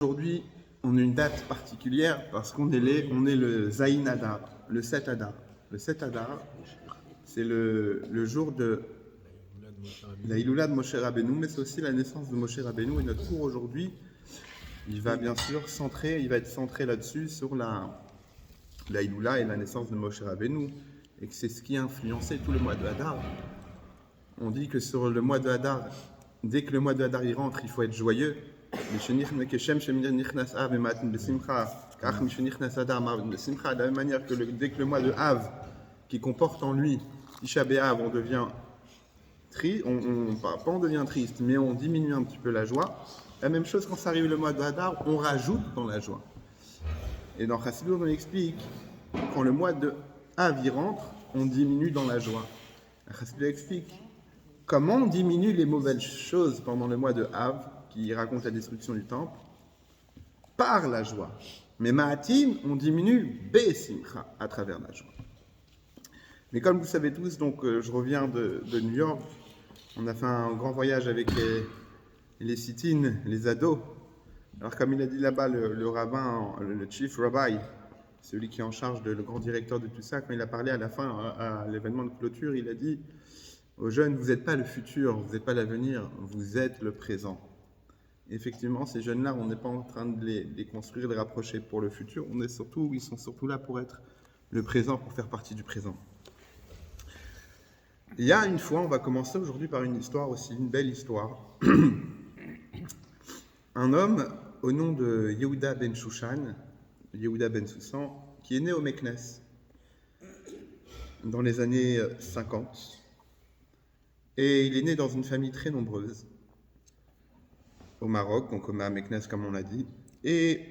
Aujourd'hui, on a une date particulière parce qu'on est le Zayin Adar, le 7 Adar. Le 7 Adar, c'est le jour de la Iloula de Moshe Rabbeinu, mais c'est aussi la naissance de Moshe Rabbeinu. Et notre cours aujourd'hui, il va bien sûr être centré là-dessus, sur la Iloula et la naissance de Moshe Rabbeinu, et que c'est ce qui a influencé tout le mois de Hadar. On dit que sur le mois de Hadar, dès que le mois de Hadar y rentre, il faut être joyeux. De la même manière que dès que le mois de Av, qui comporte en lui Tisha B'Av, on devient triste, pas on devient triste, mais on diminue un petit peu la joie. La même chose quand ça arrive le mois de Hadar, on rajoute dans la joie. Et dans Chassidut, on explique, quand le mois de Av y rentre, on diminue dans la joie. Chassidut explique comment on diminue les mauvaises choses pendant le mois de Av, qui raconte la destruction du temple, par la joie. Mais Ma'atim, on diminue Be'simcha, à travers la joie. Mais comme vous savez tous, donc je reviens de New York. On a fait un grand voyage avec les sit-in, les ados. Alors comme il a dit là-bas le rabbin, le chief rabbi, celui qui est en charge, le grand directeur de tout ça, quand il a parlé à la fin, à l'événement de clôture, il a dit aux jeunes, vous n'êtes pas le futur, vous n'êtes pas l'avenir, vous êtes le présent. Effectivement, ces jeunes-là, on n'est pas en train de les construire, de les rapprocher pour le futur. Ils sont surtout là pour être le présent, pour faire partie du présent. Il y a une fois, on va commencer aujourd'hui par une histoire aussi, une belle histoire. Un homme au nom de Yehuda ben Shushan, Yehuda ben Soussan, qui est né au Meknes dans les années 50. Et il est né dans une famille très nombreuse au Maroc, donc au Meknes comme on l'a dit. Et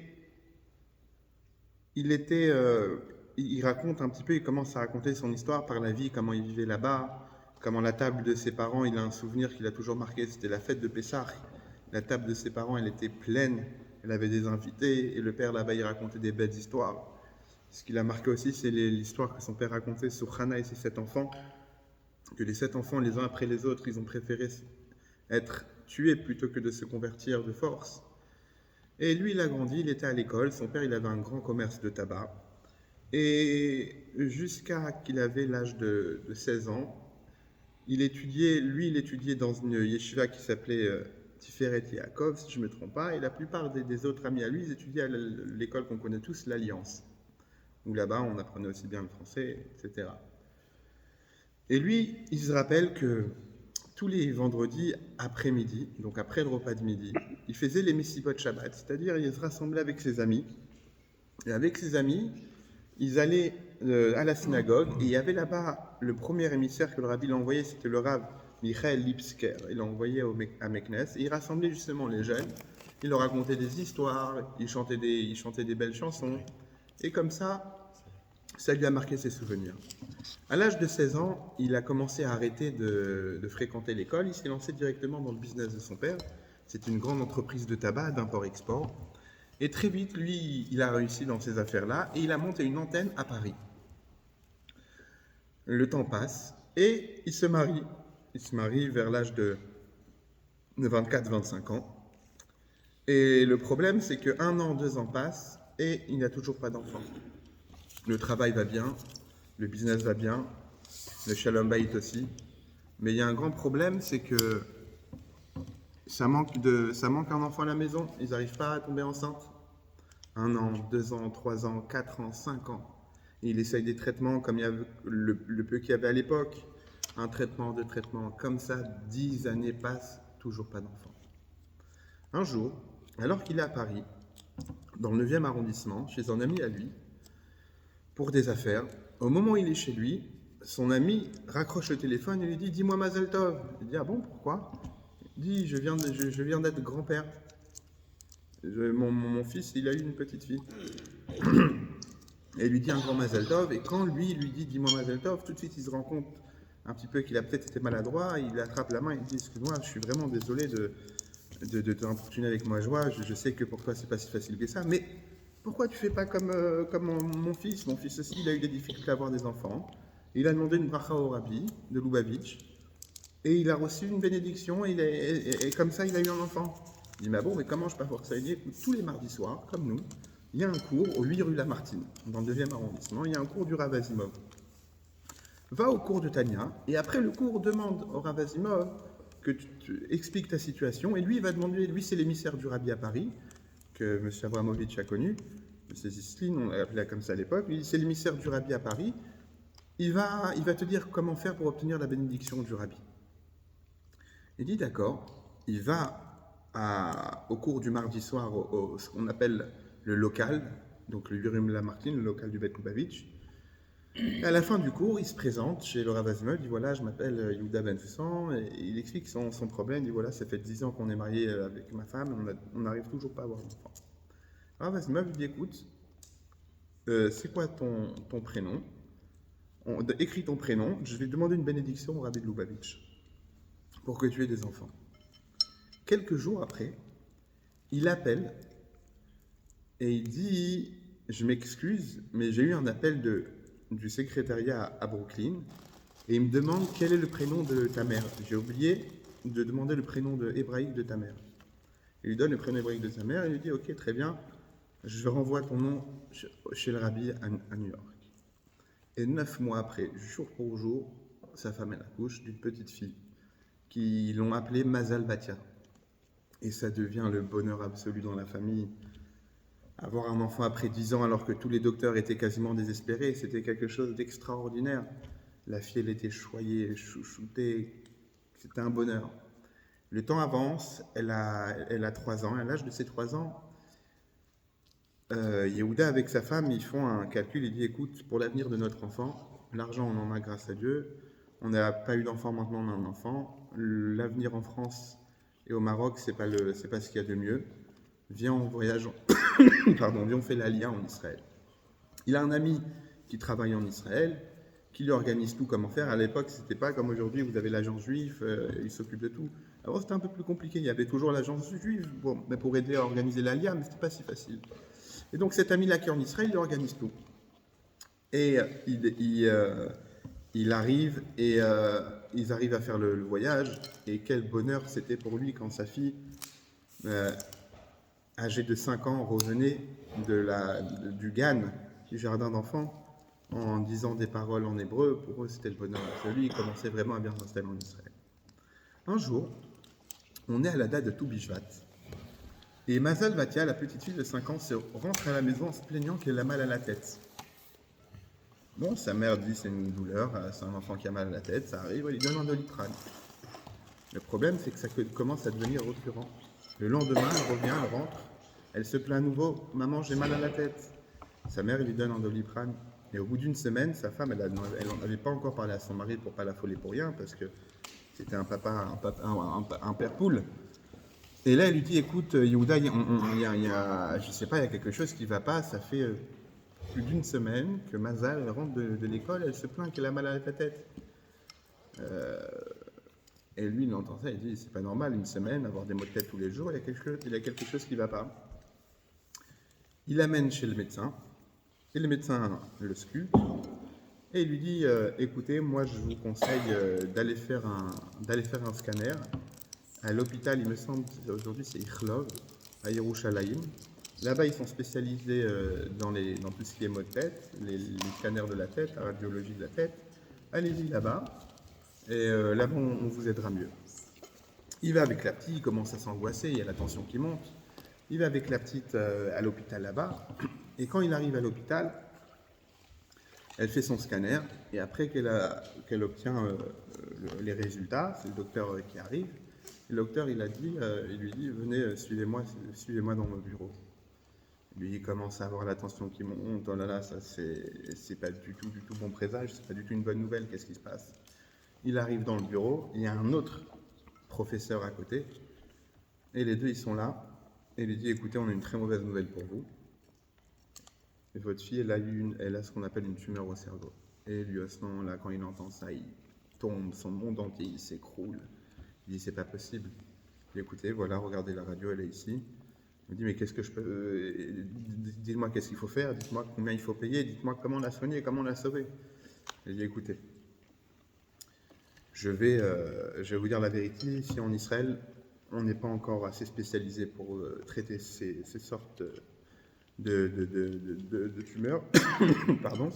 il raconte un petit peu, il commence à raconter son histoire par la vie, comment il vivait là-bas, comment la table de ses parents, il a un souvenir qu'il a toujours marqué, c'était la fête de Pessah. La table de ses parents, elle était pleine, elle avait des invités, et le père là-bas, il racontait des belles histoires. Ce qui l'a marqué aussi, c'est l'histoire que son père racontait sur Hana et ses 7 enfants, que les 7 enfants, les uns après les autres, ils ont préféré être tués plutôt que de se convertir de force. Et lui, il a grandi, il était à l'école, son père, il avait un grand commerce de tabac, et jusqu'à qu'il avait l'âge de 16 ans, il étudiait dans une yeshiva qui s'appelait Tiferet Yaakov, si je ne me trompe pas, et la plupart des autres amis à lui, ils étudiaient à l'école qu'on connaît tous, l'Alliance, où là-bas, on apprenait aussi bien le français, etc. Et lui, il se rappelle que tous les vendredis après-midi, donc après le repas de midi, il faisait les Messivot Shabbat, c'est-à-dire il se rassemblait avec ses amis. Et avec ses amis, ils allaient à la synagogue, et il y avait là-bas le premier émissaire que le rabbi l'a envoyé, c'était le rabbin Michael Lipsker. Il l'a envoyé à Meknes, et il rassemblait justement les jeunes, il leur racontait des histoires, il chantait des belles chansons, et comme ça lui a marqué ses souvenirs. À l'âge de 16 ans, il a commencé à arrêter de fréquenter l'école. Il s'est lancé directement dans le business de son père. C'est une grande entreprise de tabac, d'import-export. Et très vite, lui, il a réussi dans ces affaires-là et il a monté une antenne à Paris. Le temps passe et il se marie. Il se marie vers l'âge de 24-25 ans. Et le problème, c'est que 1 an, 2 ans passent et il n'a toujours pas d'enfant. Le travail va bien, le business va bien, le shalom bayit aussi. Mais il y a un grand problème, c'est que ça manque un enfant à la maison. Ils n'arrivent pas à tomber enceinte. 1 an, 2 ans, 3 ans, 4 ans, 5 ans. Et il essaye des traitements comme il y avait le peu qu'il y avait à l'époque. Un traitement, 2 traitements. Comme ça, 10 années passent, toujours pas d'enfant. Un jour, alors qu'il est à Paris, dans le 9e arrondissement, chez un ami à lui, pour des affaires, au moment où il est chez lui, son ami raccroche le téléphone et lui dit « Dis-moi Mazel Tov ». Il dit « Ah bon, pourquoi ?» Il dit « Je viens d'être grand-père. Mon fils, il a eu une petite fille. » Et il lui dit un grand Mazel Tov. Et quand lui dit « Dis-moi Mazel Tov », tout de suite, il se rend compte un petit peu qu'il a peut-être été maladroit. Il attrape la main et il dit « Excuse-moi, je suis vraiment désolé de t'importuner avec ma joie. Je sais que pour toi, c'est pas si facile que ça. Mais pourquoi tu fais pas comme mon fils ? Mon fils aussi, il a eu des difficultés à avoir des enfants. Il a demandé une bracha au rabbi de Lubavitch. Et il a reçu une bénédiction et comme ça, il a eu un enfant. Il dit, mais bon, mais comment je peux avoir ça? Il dit, écoute, tous les mardis soirs, comme nous, il y a un cours au 8 rue Lamartine, dans le 2e arrondissement, il y a un cours du Rav Asimov. Va au cours de Tania, et après le cours, demande au Rav Asimov que tu expliques ta situation, et lui, il va demander, lui, c'est l'émissaire du Rabbi à Paris, que M. Abramovitch a connu, M. Zisline, on l'appelait comme ça à l'époque, c'est l'émissaire du Rabbi à Paris, il va te dire comment faire pour obtenir la bénédiction du Rabbi. Il dit d'accord, il va au cours du mardi soir, ce qu'on appelle le local, donc le Yurim Lamartine, le local du Bet Lubavitch. À la fin du cours, il se présente chez le Rav Asimov, il dit voilà, je m'appelle Yehuda Ben Fussan, et il explique son problème, il dit voilà, ça fait 10 ans qu'on est marié avec ma femme, on n'arrive toujours pas à avoir d'enfant. Le Rav Asimov lui dit écoute, c'est quoi ton prénom? Écris ton prénom, je vais demander une bénédiction au Rabbi de Lubavitch pour que tu aies des enfants. Quelques jours après, il appelle et il dit je m'excuse, mais j'ai eu un appel du secrétariat à Brooklyn et il me demande quel est le prénom de ta mère. J'ai oublié de demander le prénom hébraïque de ta mère. Il lui donne le prénom hébraïque de sa mère et il lui dit ok, très bien, je renvoie ton nom chez le rabbi à New York. Et 9 mois après, jour pour jour, sa femme elle accouche d'une petite fille qui l'ont appelée Mazal Batia. Et ça devient le bonheur absolu dans la famille. Avoir un enfant après 10 ans alors que tous les docteurs étaient quasiment désespérés, c'était quelque chose d'extraordinaire. La fille, elle était choyée, chouchoutée, c'était un bonheur. Le temps avance, elle a 3 ans, à l'âge de ses 3 ans, Yehuda avec sa femme, ils font un calcul, il dit écoute, pour l'avenir de notre enfant, l'argent on en a grâce à Dieu, on n'a pas eu d'enfant, maintenant on a un enfant, l'avenir en France et au Maroc, c'est pas ce qu'il y a de mieux, viens on voyage, viens on fait l'Aliyah en Israël. Il a un ami qui travaille en Israël, qui lui organise tout comment faire. À l'époque, c'était pas comme aujourd'hui, vous avez l'agence juive, il s'occupe de tout. Avant, c'était un peu plus compliqué, il y avait toujours l'agence juive mais pour aider à organiser l'Aliyah, mais c'était pas si facile. Et donc cet ami-là qui est en Israël, il organise tout. Et il arrive et ils arrivent à faire le voyage. Et quel bonheur c'était pour lui quand sa fille, âgée de 5 ans, revenait du Gan, du jardin d'enfants, en disant des paroles en hébreu. Pour eux, c'était le bonheur absolu. Il commençait vraiment à bien s'installer en Israël. Un jour, on est à la date de Tou Bishvat. Et Mazal Batia, la petite fille de 5 ans, rentre à la maison en se plaignant qu'elle a mal à la tête. Bon, sa mère dit c'est une douleur, c'est un enfant qui a mal à la tête, ça arrive, elle lui donne un Doliprane. Le problème, c'est que ça commence à devenir récurrent. Le lendemain, elle revient, elle rentre, elle se plaint à nouveau, maman, j'ai mal à la tête. Sa mère lui donne un Doliprane. Et au bout d'une semaine, sa femme, elle n'en avait pas encore parlé à son mari pour pas l'affoler pour rien, parce que c'était un père poule. Et là, elle lui dit, écoute, Yehuda, je sais pas, il y a quelque chose qui va pas, ça fait plus d'une semaine que Mazal elle rentre de l'école, elle se plaint qu'elle a mal à la tête. Et lui, il entend ça, il dit, c'est pas normal, une semaine, avoir des maux de tête tous les jours, il y a quelque chose qui va pas. Il l'amène chez le médecin, et le médecin le sculpte, et il lui dit, écoutez, moi je vous conseille d'aller faire un scanner. À l'hôpital, il me semble, aujourd'hui c'est Ichlov, à Yerushalayim. Là-bas, ils sont spécialisés dans tout ce qui est maux de tête, les scanners de la tête, la radiologie de la tête. Allez-y là-bas, et là-bas, on vous aidera mieux. Il va avec la petite, il commence à s'angoisser, il y a la tension qui monte. Il va avec la petite à l'hôpital là-bas, et quand il arrive à l'hôpital, elle fait son scanner, et après qu'elle obtient les résultats, c'est le docteur qui arrive. Le docteur, il lui dit, venez, suivez-moi dans mon bureau. Lui, il commence à avoir la tension qui monte. Oh là là, ça c'est pas du tout bon présage, c'est pas du tout une bonne nouvelle. Qu'est-ce qui se passe? Il arrive dans le bureau, il y a un autre professeur à côté, et les deux ils sont là. Et il lui dit, écoutez, on a une très mauvaise nouvelle pour vous. Et votre fille, elle a ce qu'on appelle une tumeur au cerveau. Et lui, à ce moment-là, quand il entend ça, il tombe, son monde entier, il s'écroule. Il dit, c'est pas possible. Il dit, écoutez, voilà, regardez la radio, elle est ici. Il me dit, mais qu'est-ce que je peux... dites-moi qu'est-ce qu'il faut faire, dites-moi combien il faut payer, dites-moi comment la soigner, comment la sauver. Il dit, écoutez, je vais vous dire la vérité, ici en Israël, on n'est pas encore assez spécialisé pour traiter ces sortes de tumeurs. Pardon.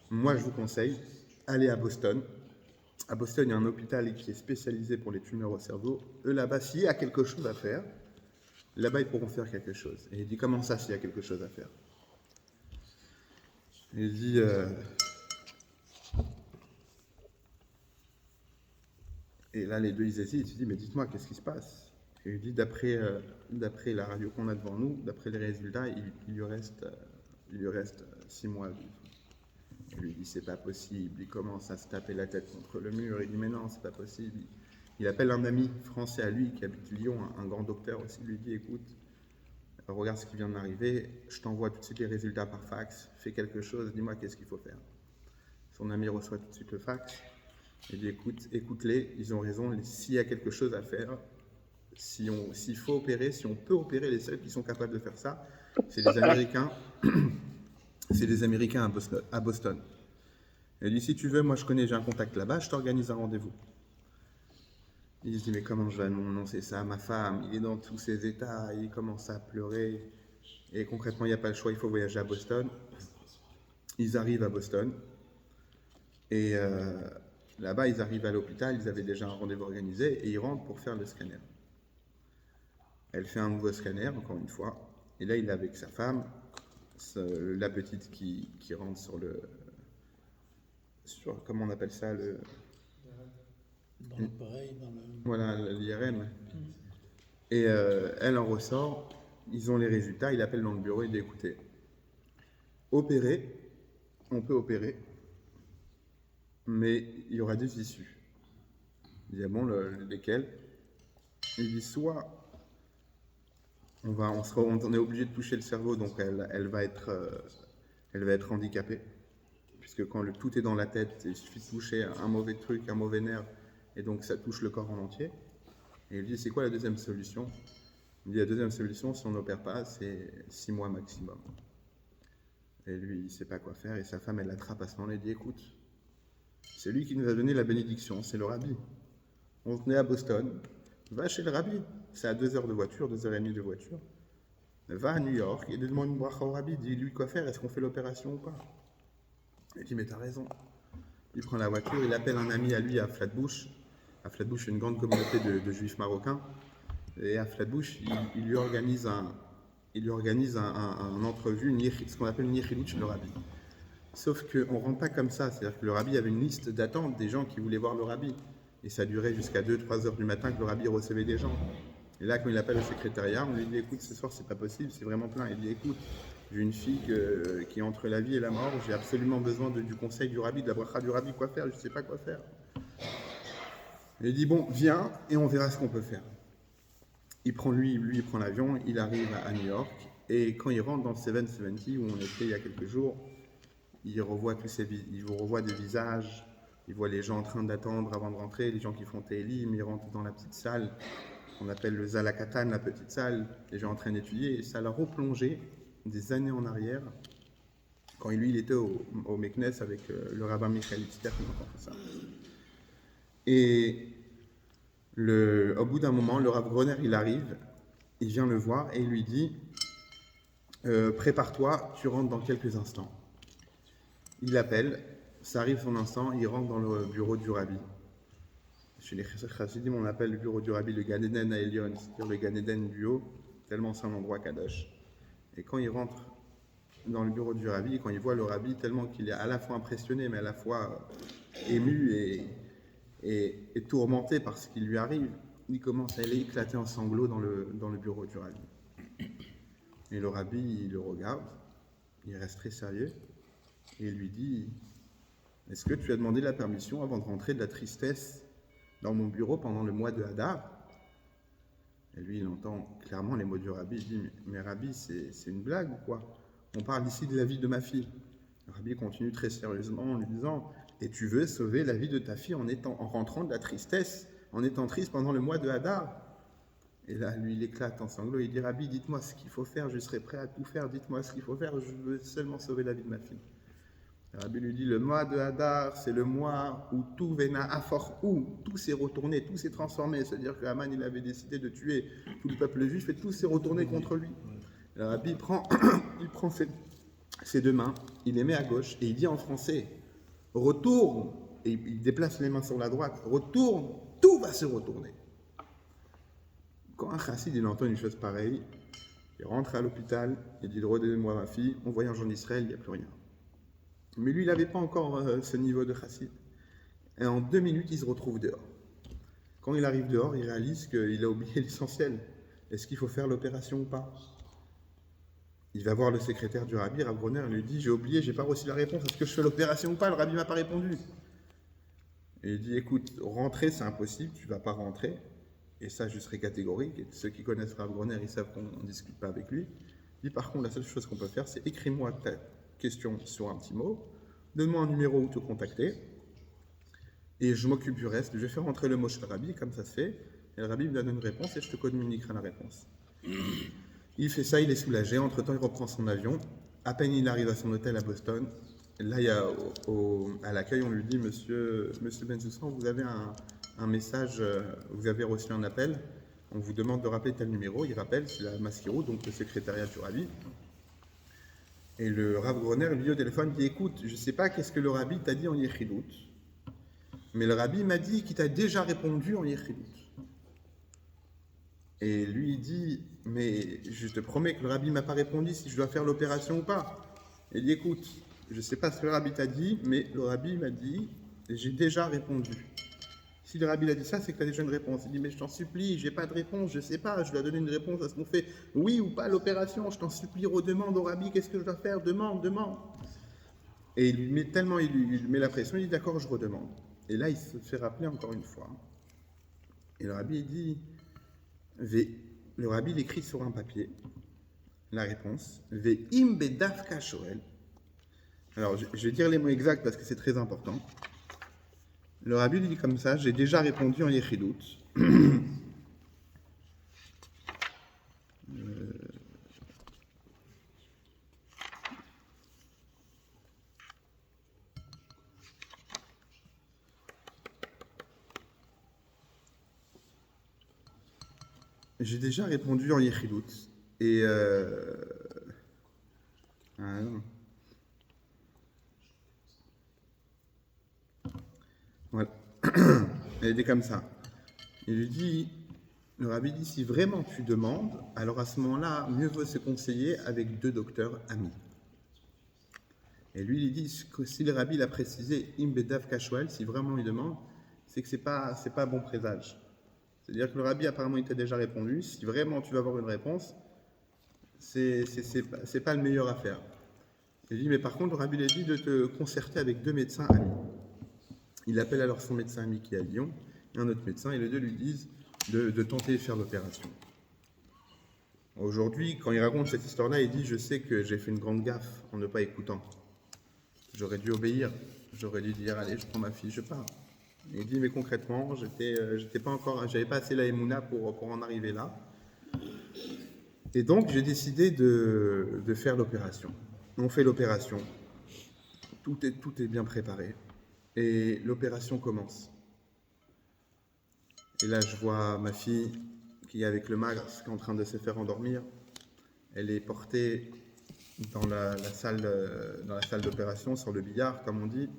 Moi, je vous conseille, allez à Boston. À Boston, il y a un hôpital qui est spécialisé pour les tumeurs au cerveau. Eux, là-bas, s'il y a quelque chose à faire, là-bas, ils pourront faire quelque chose. Et il dit, comment ça, s'il y a quelque chose à faire? Il dit, et là, les deux, ils hésitent. Il dit, mais dites-moi, qu'est-ce qui se passe? Et il dit, d'après la radio qu'on a devant nous, d'après les résultats, il lui reste 6 mois à vivre. Il lui dit, c'est pas possible. Il commence à se taper la tête contre le mur. Il dit, mais non, c'est pas possible. Il appelle un ami français à lui qui habite Lyon, un grand docteur aussi. Il lui dit, écoute, regarde ce qui vient d'arriver. Je t'envoie tout de suite les résultats par fax. Fais quelque chose. Dis-moi qu'est-ce qu'il faut faire. Son ami reçoit tout de suite le fax. Il dit, écoute-les. Ils ont raison. S'il y a quelque chose à faire, s'il faut opérer, si on peut opérer, les seuls qui sont capables de faire ça, c'est les Américains. C'est des Américains à Boston. Il dit, si tu veux, moi je connais, j'ai un contact là-bas, je t'organise un rendez-vous. Il se dit, mais comment je vais annoncer ça à ma femme? Il est dans tous ses états, il commence à pleurer. Et concrètement, il n'y a pas le choix, il faut voyager à Boston. Ils arrivent à Boston. Et là-bas, ils arrivent à l'hôpital, ils avaient déjà un rendez-vous organisé, et ils rentrent pour faire le scanner. Elle fait un nouveau scanner, encore une fois. Et là, il est avec sa femme. La petite qui rentre sur comment on appelle ça, dans l'appareil, voilà, l'IRM. Et elle en ressort, ils ont les résultats, il appelle dans le bureau, il dit, écoutez, opérer, on peut opérer, mais il y aura des issues. Il dit, ah bon, lesquelles? Il dit, soit on est obligé de toucher le cerveau, donc elle va être handicapée, puisque quand tout est dans la tête, il suffit de toucher un mauvais truc, un mauvais nerf, et donc ça touche le corps en entier. Et il dit, c'est quoi la deuxième solution? Il dit, la deuxième solution, si on n'opère pas, c'est 6 mois maximum. Et lui, il ne sait pas quoi faire, et sa femme, elle l'attrape à ce moment-là, elle dit, écoute, c'est lui qui nous a donné la bénédiction, c'est le rabbi. On venait à Boston, va chez le rabbi, c'est à 2 heures de voiture, 2h30 de voiture. Va à New York, il demande une bracha au rabbi, dis-lui quoi faire, est-ce qu'on fait l'opération ou pas? Il dit, mais t'as raison. Il prend la voiture, il appelle un ami à lui à Flatbush. À Flatbush, une grande communauté de juifs marocains. Et à Flatbush, il lui organise un entrevue, ce qu'on appelle une Nichilut chez le rabbi. Sauf qu'on ne rentre pas comme ça, c'est-à-dire que le rabbi avait une liste d'attente des gens qui voulaient voir le rabbi. Et ça durait jusqu'à 2-3 heures du matin que le rabbi recevait des gens. Et là, quand il appelle le secrétariat, on lui dit, écoute, ce soir, c'est pas possible, c'est vraiment plein. Il dit, écoute, j'ai une fille qui est entre la vie et la mort, j'ai absolument besoin du conseil du rabbi, de la bracha du rabbi, quoi faire, je ne sais pas quoi faire. Il dit, bon, viens et on verra ce qu'on peut faire. Il prend il prend l'avion, il arrive à New York, et quand il rentre dans le 770, où on était il y a quelques jours, il revoit des visages, il voit les gens en train d'attendre avant de rentrer, les gens qui font Télim, il rentre dans la petite salle, qu'on appelle le Zalakatan, la petite salle, les gens en train d'étudier, et ça l'a replongé des années en arrière, quand lui, il était au Meknes avec le rabbin Michael Itzker, qui entend ça. Et au bout d'un moment, le Rav Groner, il arrive, il vient le voir et il lui dit, prépare-toi, tu rentres dans quelques instants. Il appelle, ça arrive son instant, il rentre dans le bureau du Rabbi. Chez les Chassidim, on appelle le bureau du Rabbi le Gan Eden à Elion, c'est-à-dire le Gan Eden du haut, tellement c'est un endroit Kadosh. Et quand il rentre dans le bureau du Rabbi, quand il voit le Rabbi, tellement qu'il est à la fois impressionné, mais à la fois ému et tourmenté par ce qui lui arrive, il commence à aller éclater en sanglots dans le bureau du Rabbi. Et le Rabbi, il le regarde, il reste très sérieux, et il lui dit, est-ce que tu as demandé la permission avant de rentrer de la tristesse dans mon bureau pendant le mois de Hadar? Et lui, il entend clairement les mots du Rabbi, il dit, mais Rabbi, c'est une blague ou quoi? On parle ici de la vie de ma fille. Le Rabbi continue très sérieusement en lui disant, et tu veux sauver la vie de ta fille en rentrant de la tristesse, en étant triste pendant le mois de Hadar? Et là, lui, il éclate en sanglots, il dit, Rabbi, dites-moi ce qu'il faut faire, je serai prêt à tout faire, dites-moi ce qu'il faut faire, je veux seulement sauver la vie de ma fille. Le rabbi lui dit, le mois de Hadar, c'est le mois où tout vena afor, où tout s'est retourné, tout s'est transformé. C'est-à-dire que Haman, il avait décidé de tuer tout le peuple juif et tout s'est retourné contre lui. Le rabbi prend, il prend ses deux mains, il les met à gauche et il dit en français, retourne, et il déplace les mains sur la droite, retourne, tout va se retourner. Quand un chassid, il entend une chose pareille, il rentre à l'hôpital, il dit, redonnez-moi ma fille, on voyage en Israël, il n'y a plus rien. Mais lui, il n'avait pas encore ce niveau de chassid. Et en 2 minutes, il se retrouve dehors. Quand il arrive dehors, il réalise qu'il a oublié l'essentiel. Est-ce qu'il faut faire l'opération ou pas? Il va voir le secrétaire du rabbi, Rav Groner, il lui dit, j'ai oublié, j'ai pas reçu la réponse, est-ce que je fais l'opération ou pas? Le rabbi m'a pas répondu. Et il dit, écoute, rentrer, c'est impossible, tu vas pas rentrer. Et ça, je serai catégorique. Et ceux qui connaissent Rav Groner, ils savent qu'on ne discute pas avec lui. Il dit, par contre, la seule chose qu'on peut faire, c'est écris-moi ta question sur un petit mot, donne-moi un numéro où te contacter, et je m'occupe du reste. Je vais faire rentrer le mot chez le rabbi, comme ça se fait, et le rabbi me donne une réponse, et je te communiquerai la réponse. Il fait ça, il est soulagé. Entre-temps, il reprend son avion. À peine il arrive à son hôtel à Boston, là, il y a à l'accueil, on lui dit, Monsieur Bensoussan, vous avez un message, vous avez reçu un appel, on vous demande de rappeler tel numéro. Il rappelle, c'est la Maskirou, donc le secrétariat du rabbi. Et le Rav Groner lui dit au téléphone, il dit, écoute, je ne sais pas qu'est-ce que le rabbi t'a dit en Yechidout, mais le rabbi m'a dit qu'il t'a déjà répondu en Yechidout. Et lui, il dit, mais je te promets que le rabbi ne m'a pas répondu si je dois faire l'opération ou pas. Et il dit, écoute, je ne sais pas ce que le rabbi t'a dit, mais le rabbi m'a dit, j'ai déjà répondu. Si le rabbi a dit ça, c'est que tu as déjà une réponse. Il dit, mais je t'en supplie, j'ai pas de réponse, je sais pas, je dois donner une réponse à ce qu'on fait. Oui ou pas l'opération, je t'en supplie, redemande au rabbi, qu'est-ce que je dois faire, demande. Et il lui met tellement, il lui met la pression, il dit, d'accord, je redemande. Et là, il se fait rappeler encore une fois. Et le rabbi, il dit, le rabbi, il écrit sur un papier la réponse, Ve'im bedafka shoel. Alors, je vais dire les mots exacts parce que c'est très important. Le rabbi lui dit comme ça, j'ai déjà répondu en Yechidout. J'ai déjà répondu en Yechidout. Et ah non. Voilà. Elle était comme ça. Il lui dit, le rabbi dit, si vraiment tu demandes, alors à ce moment-là, mieux vaut se conseiller avec 2 docteurs amis. Et lui, il dit que si le rabbi l'a précisé, imbedav kashwal, si vraiment il demande, c'est que c'est pas bon présage. C'est-à-dire que le rabbi, apparemment, il t'a déjà répondu. Si vraiment tu vas avoir une réponse, c'est pas le meilleur à faire. Il dit, mais par contre, le rabbi lui a dit de te concerter avec 2 médecins amis. Il appelle alors son médecin ami qui est à Lyon et un autre médecin, et les deux lui disent de tenter de faire l'opération. Aujourd'hui, quand il raconte cette histoire-là, il dit, je sais que j'ai fait une grande gaffe en ne pas écoutant. J'aurais dû obéir, j'aurais dû dire, allez, je prends ma fille, je pars. Il dit, mais concrètement, j'avais pas assez la émouna pour en arriver là. Et donc, j'ai décidé de faire l'opération. On fait l'opération. Tout est bien préparé. Et l'opération commence. Et là, je vois ma fille qui est avec le masque en train de se faire endormir. Elle est portée dans la salle d'opération, sur le billard, comme on dit.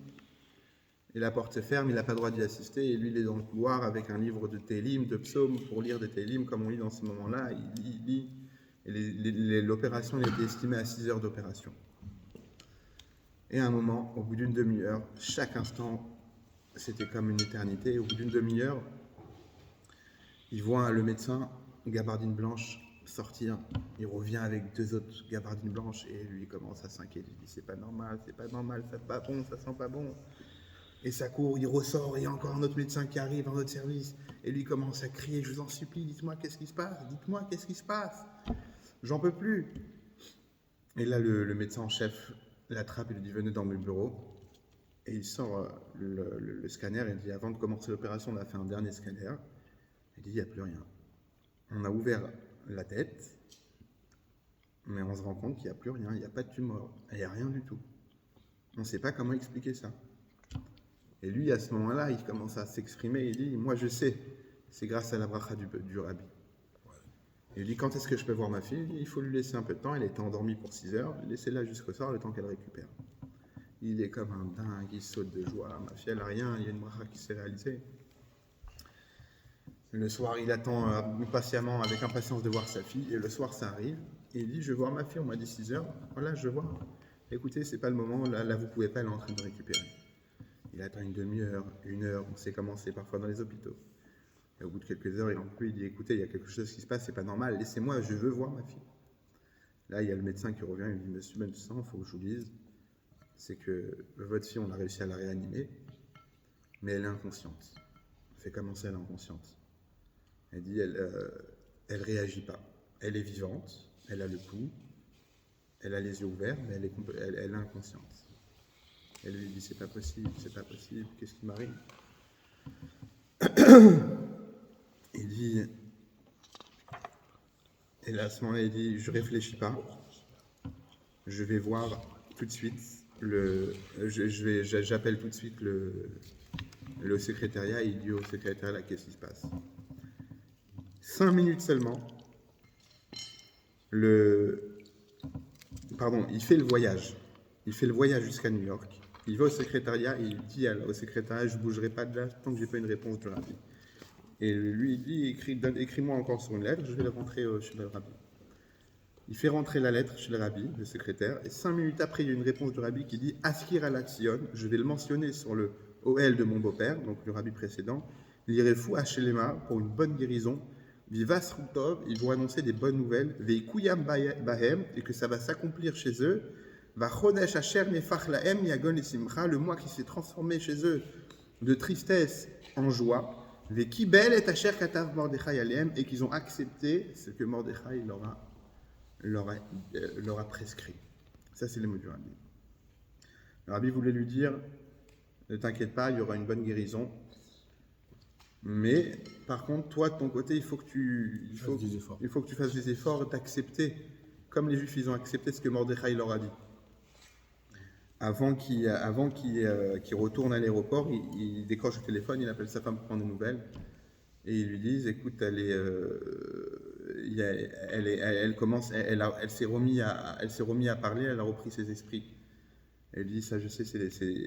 Et la porte se ferme, il n'a pas le droit d'y assister. Et lui, il est dans le couloir avec un livre de Télim, de psaumes, pour lire des Télim, comme on lit dans ce moment-là. Il lit. Et l'opération, elle était estimée à 6 heures d'opération. Et à un moment, au bout d'une demi-heure, chaque instant, c'était comme une éternité. Au bout d'une demi-heure, il voit le médecin, gabardine blanche, sortir. Il revient avec 2 autres gabardines blanches et lui commence à s'inquiéter. Il dit, c'est pas normal, ça sent pas bon, ça sent pas bon. Et ça court, il ressort, et il y a encore un autre médecin qui arrive, un autre service, et lui commence à crier, je vous en supplie, dites-moi qu'est-ce qui se passe, j'en peux plus. Et là, le médecin en chef l'attrape et lui dit, venez dans le bureau. Et il sort le scanner et dit, avant de commencer l'opération, on a fait un dernier scanner. Il dit, il n'y a plus rien. On a ouvert la tête, mais on se rend compte qu'il n'y a plus rien, il n'y a pas de tumeur, il n'y a rien du tout. On ne sait pas comment expliquer ça. Et lui, à ce moment-là, il commence à s'exprimer, il dit, moi je sais, c'est grâce à la bracha du Rabbi. Et il dit, quand est-ce que je peux voir ma fille? Il dit, il faut lui laisser un peu de temps, elle était endormie pour 6 heures, laissez-la jusqu'au soir, le temps qu'elle récupère. Il est comme un dingue, il saute de joie, ma fille elle n'a rien, il y a une bracha qui s'est réalisée. Le soir, il attend patiemment, avec impatience de voir sa fille, et le soir, ça arrive, et il dit, je vais voir ma fille, on m'a dit 6 heures, voilà, je vois. Écoutez, c'est pas le moment, là vous pouvez pas, elle est en train de récupérer. Il attend une demi-heure, 1 heure, on sait comment c'est parfois dans les hôpitaux. Et au bout de quelques heures, il en peut, il dit, écoutez, il y a quelque chose qui se passe, c'est pas normal, laissez-moi, je veux voir ma fille. Là, il y a le médecin qui revient, il lui dit, monsieur Bentoussaint, il faut que je vous dise, c'est que votre fille, on a réussi à la réanimer, mais elle est inconsciente. On fait comment ça, elle est inconsciente? Elle dit, elle réagit pas. Elle est vivante, elle a le pouls, elle a les yeux ouverts, mais elle est inconsciente. Elle lui dit, c'est pas possible, qu'est-ce qui m'arrive? Il dit, et là, à ce moment-là, il dit, je réfléchis pas, je vais voir tout de suite, j'appelle tout de suite le secrétariat, et il dit au secrétariat, qu'est-ce qui se passe? 5 minutes seulement, il fait le voyage jusqu'à New York, il va au secrétariat et il dit au secrétariat, je ne bougerai pas de là tant que je n'ai pas une réponse du rabbi. Et lui, il dit, écris-moi encore sur une lettre, je vais la rentrer chez le rabbi. Il fait rentrer la lettre chez le rabbi, le secrétaire, et 5 minutes après, il y a une réponse du rabbi qui dit, Askir al-Action, je vais le mentionner sur le OL de mon beau-père, donc le rabbi précédent, l'irefou Hachelema pour une bonne guérison, Vivas Rutov, ils vont annoncer des bonnes nouvelles, Veikuyam Bahem, et que ça va s'accomplir chez eux, Va Chodesh Asher Nefach Lahem Yagon et Simcha, le mois qui s'est transformé chez eux de tristesse en joie, Veikibel et Asher Katav Mordechai Alehem, et qu'ils ont accepté ce que Mordechai leur a prescrit. Ça, c'est les mots du rabbi. Le rabbi voulait lui dire, ne t'inquiète pas, il y aura une bonne guérison. Mais, par contre, toi, de ton côté, il faut que tu fasses des efforts d'accepter, comme les Juifs, ils ont accepté ce que Mordechai leur a dit. Avant qu'il retourne à l'aéroport, il décroche le téléphone, il appelle sa femme pour prendre des nouvelles. Et ils lui disent, écoute, elle s'est remise à parler, elle a repris ses esprits. Elle dit, ça je sais,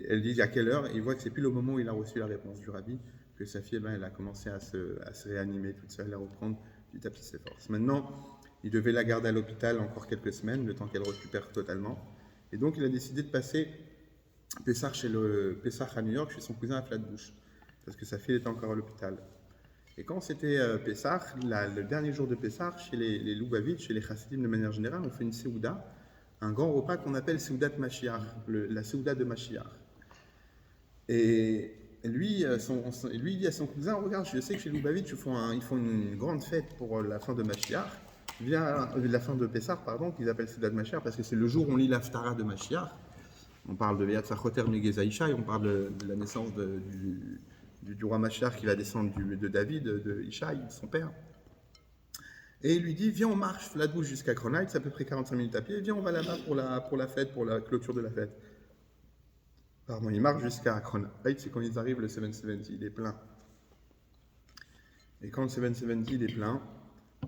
elle dit à quelle heure, et il voit que c'est plus le moment où il a reçu la réponse du rabbi, que sa fille, elle a commencé à se réanimer toute seule, à reprendre petit à petit ses forces. Maintenant, il devait la garder à l'hôpital encore quelques semaines, le temps qu'elle récupère totalement. Et donc, il a décidé de passer Pessah à New York chez son cousin à Flatbush, parce que sa fille était encore à l'hôpital. Et quand c'était Pessah, le dernier jour de Pessah, chez les Lubavitch, chez les Chassidim de manière générale, on fait une Seouda, un grand repas qu'on appelle Seoudat Mashiach, la Seouda de Mashiach. Et lui, il dit à son cousin, regarde, je sais que chez Lubavitch, ils font une grande fête pour la fin de Mashiach, la fin de Pessah, qu'ils appellent Seoudat Mashiach, parce que c'est le jour où on lit l'Haftara de Mashiach. On parle de Veyat Sachoter Megezaïcha, et on parle de la naissance du roi Mashiach qui va descendre de David, de Ishaï, son père. Et il lui dit, viens, on marche Flatbush jusqu'à Cronite, c'est à peu près 45 minutes à pied, viens, on va là-bas pour la fête, pour la clôture de la fête. Pardon, il marche jusqu'à Cronite, c'est quand ils arrivent, le 770, il est plein. Et quand le 770, il est plein,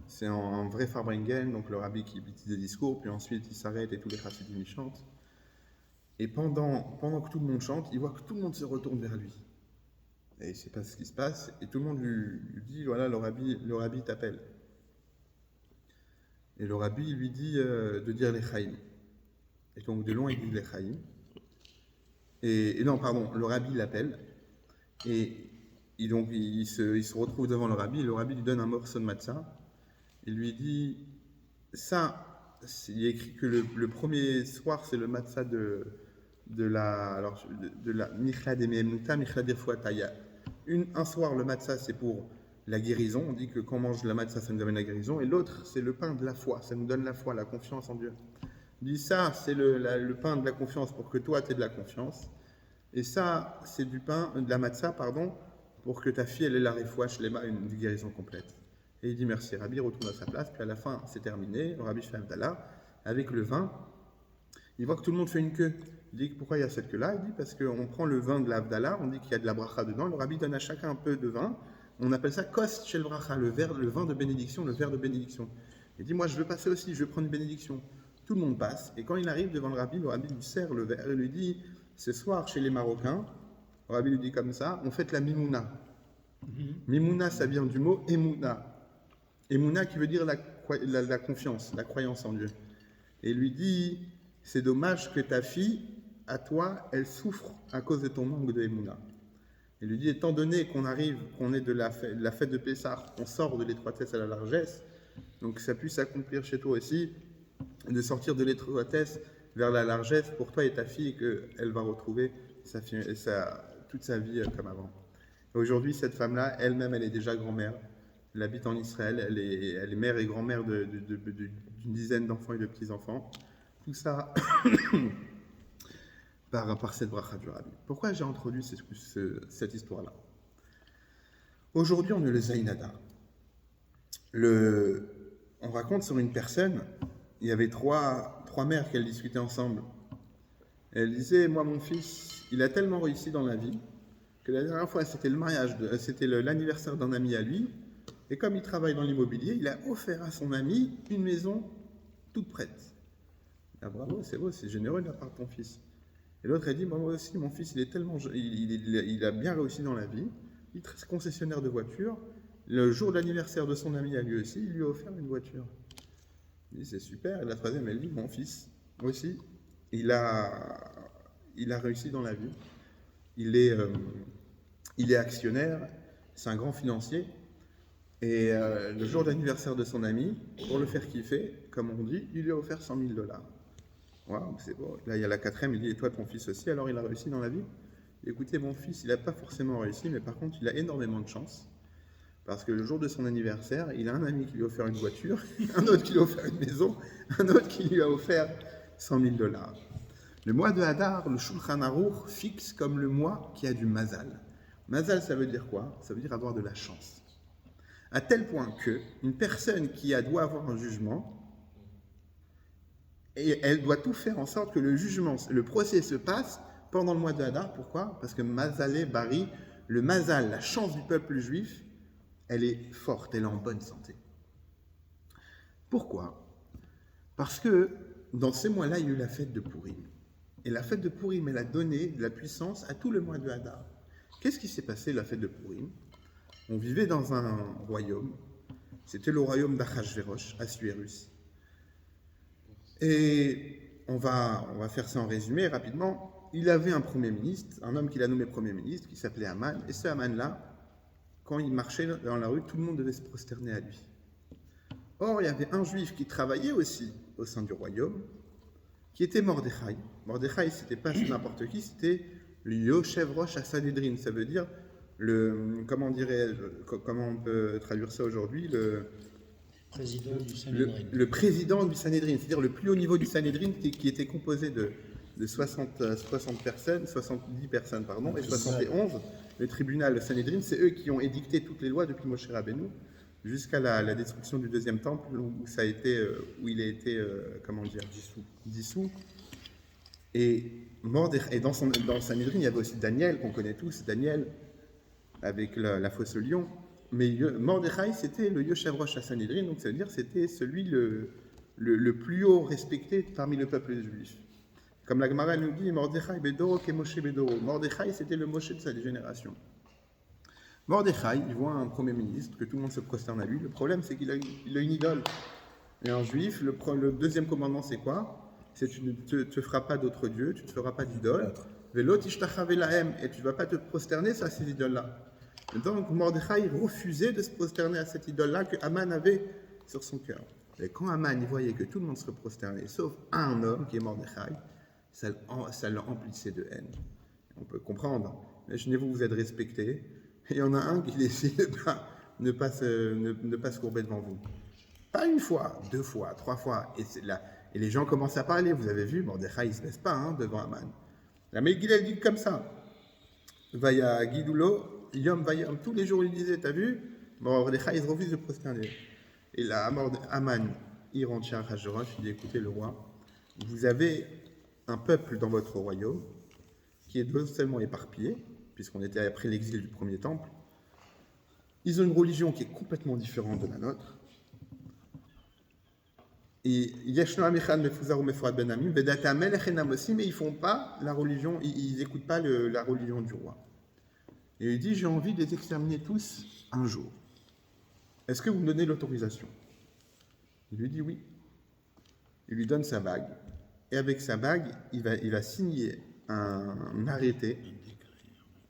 c'est un vrai Farbringen, donc le rabbi qui dit des discours, puis ensuite il s'arrête et tous les chassidim chantent. Et pendant que tout le monde chante, il voit que tout le monde se retourne vers lui. Et il ne sait pas ce qui se passe, et tout le monde lui dit, voilà, le rabbi t'appelle. Et le rabbi lui dit de dire l'Echaïm. Et donc de loin, il dit l'Echaïm. Et non, pardon, le rabbi l'appelle. Et donc il se retrouve devant le rabbi lui donne un morceau de matzah. Il lui dit, ça, il est écrit que le premier soir, c'est le matzah de la Michla de Mehemnuta, Michla de Fuataya. Un soir, le matzah, c'est pour la guérison. On dit que quand on mange la matzah, ça nous amène la guérison. Et l'autre, c'est le pain de la foi. Ça nous donne la foi, la confiance en Dieu. Il dit ça, c'est le pain de la confiance pour que toi, tu aies de la confiance. Et ça, c'est du pain, de la matzah, pour que ta fille, elle ait la refoua shlema, une guérison complète. Et il dit merci. Rabbi retourne à sa place. Puis à la fin, c'est terminé. Le Rabbi fait Abdallah avec le vin. Il voit que tout le monde fait une queue. Il dit pourquoi il y a cette queue-là? Il dit parce qu'on prend le vin de l'Avdallah, on dit qu'il y a de la bracha dedans, le rabbi donne à chacun un peu de vin, on appelle ça kost shel bracha, le vin de bénédiction, le verre de bénédiction. Il dit moi je veux passer aussi, je veux prendre une bénédiction. Tout le monde passe, et quand il arrive devant le rabbi lui sert le verre et lui dit ce soir chez les Marocains, le rabbi lui dit comme ça, on fête la mimouna. Mimouna, ça vient du mot Emouna. Emouna qui veut dire la confiance, la croyance en Dieu. Et il lui dit, c'est dommage que ta fille, à toi, elle souffre à cause de ton manque de Emouna. Il lui dit, étant donné qu'on est de la fête de Pessah, on sort de l'étroitesse à la largesse, donc ça puisse s'accomplir chez toi aussi, de sortir de l'étroitesse vers la largesse pour toi et ta fille, qu'elle va retrouver toute sa vie comme avant. Aujourd'hui, cette femme-là, elle-même, elle est déjà grand-mère. Elle habite en Israël. Elle est mère et grand-mère d'une dizaine d'enfants et de petits-enfants. Tout ça par cette bracha du rabbi. Pourquoi j'ai introduit cette histoire-là? Aujourd'hui, on est le Zayin Hadar. On raconte sur une personne, il y avait trois mères qui discutaient ensemble. Elle disait, moi, mon fils, il a tellement réussi dans la vie que la dernière fois, c'était l'anniversaire d'un ami à lui, et comme il travaille dans l'immobilier, il a offert à son ami une maison toute prête. Ah, bravo, c'est beau, c'est généreux de la part de ton fils. Et l'autre a dit, moi aussi, mon fils, il a bien réussi dans la vie, il est concessionnaire de voitures, le jour de l'anniversaire de son ami à lui aussi, il lui a offert une voiture. Il dit, c'est super, et la troisième, elle dit, mon fils aussi, il a réussi dans la vie, il est actionnaire, c'est un grand financier, et le jour d'anniversaire de son ami, pour le faire kiffer, comme on dit, il lui a offert $100 000. Waouh, c'est beau. Là, il y a la quatrième, il dit, et toi, ton fils aussi, alors il a réussi dans la vie? Écoutez, mon fils, il n'a pas forcément réussi, mais par contre, il a énormément de chance, parce que le jour de son anniversaire, il a un ami qui lui a offert une voiture, un autre qui lui a offert une maison, un autre qui lui a offert $100 000. Le mois de Hadar, le Shulchan Aruch fixe comme le mois qui a du mazal. Mazal, ça veut dire quoi? Ça veut dire avoir de la chance. À tel point que une personne qui doit avoir un jugement, et elle doit tout faire en sorte que le procès se passe pendant le mois de Hadar. Pourquoi? Parce que Mazalé Bari, le mazal, la chance du peuple juif, elle est forte, elle est en bonne santé. Pourquoi? Parce que dans ces mois-là, il y a eu la fête de Pourim. Et la fête de Pourim, elle a donné de la puissance à tout le mois de Hadar. Qu'est-ce qui s'est passé la fête de Pourim? On vivait dans un royaume, c'était le royaume d'Achashverosh, Assuérus. Et on va faire ça en résumé rapidement. Il avait un premier ministre, un homme qu'il a nommé premier ministre, qui s'appelait Aman. Et ce Aman-là, quand il marchait dans la rue, tout le monde devait se prosterner à lui. Or, il y avait un juif qui travaillait aussi au sein du royaume, qui était Mordechai. Mordechai, c'était pas n'importe qui, c'était le Yoshev Rosh Sanhedrin. Ça veut dire comment on peut traduire ça aujourd'hui, président du Sanhedrin. Le président du Sanhedrin, c'est-à-dire le plus haut niveau du Sanhedrin qui était composé de 70 personnes, et 71. Le tribunal, le Sanhedrin, c'est eux qui ont édicté toutes les lois depuis Moshe Rabbeinu jusqu'à la destruction du deuxième temple où il a été dissous. Et dans le Sanhedrin, il y avait aussi Daniel, qu'on connaît tous, Daniel avec la fosse au lion. Mais Mordechai, c'était le Yoshev Rosh Sanhedrin, donc ça veut dire que c'était celui le plus haut respecté parmi le peuple juif. Comme la Gemara nous dit, Mordechai Bedoro ke Moshe Bedoro. Mordechai, c'était le Moshe de sa génération. Mordechai, il voit un premier ministre, que tout le monde se prosterne à lui. Le problème, c'est qu'il a une idole. Et un juif, le deuxième commandement, c'est quoi? C'est tu ne te feras pas d'autres dieux, tu ne te feras pas d'idole. Velo tishtachave lahem, et tu ne vas pas te prosterner à ces idoles-là. Donc Mordechai refusait de se prosterner à cette idole-là que Aman avait sur son cœur. Et quand Aman voyait que tout le monde se prosternait, sauf un homme qui est Mordechai, ça l'emplissait de haine. On peut comprendre. Imaginez-vous, vous êtes respecté, et il y en a un qui décide de ne pas se courber devant vous. Pas une fois, 2 fois, 3 fois. Et les gens commencent à parler. Vous avez vu, Mordechai ne se laisse pas devant Aman. La Megillah dit comme ça. Vaya Gidulo, Yom Vayom. Tous les jours, il disait, t'as vu, Mordechai, il refuse de prosterner. Et là, Aman, il rentre chez Achashverosh, il dit, écoutez, le roi, vous avez un peuple dans votre royaume qui est non seulement éparpillé, puisqu'on était après l'exil du premier temple, ils ont une religion qui est complètement différente de la nôtre. Et mais ils font pas la religion, ils n'écoutent pas la religion du roi. Et il dit, j'ai envie de les exterminer tous un jour. Est-ce que vous me donnez l'autorisation? Il lui dit oui. Il lui donne sa bague. Et avec sa bague, il va signer un arrêté,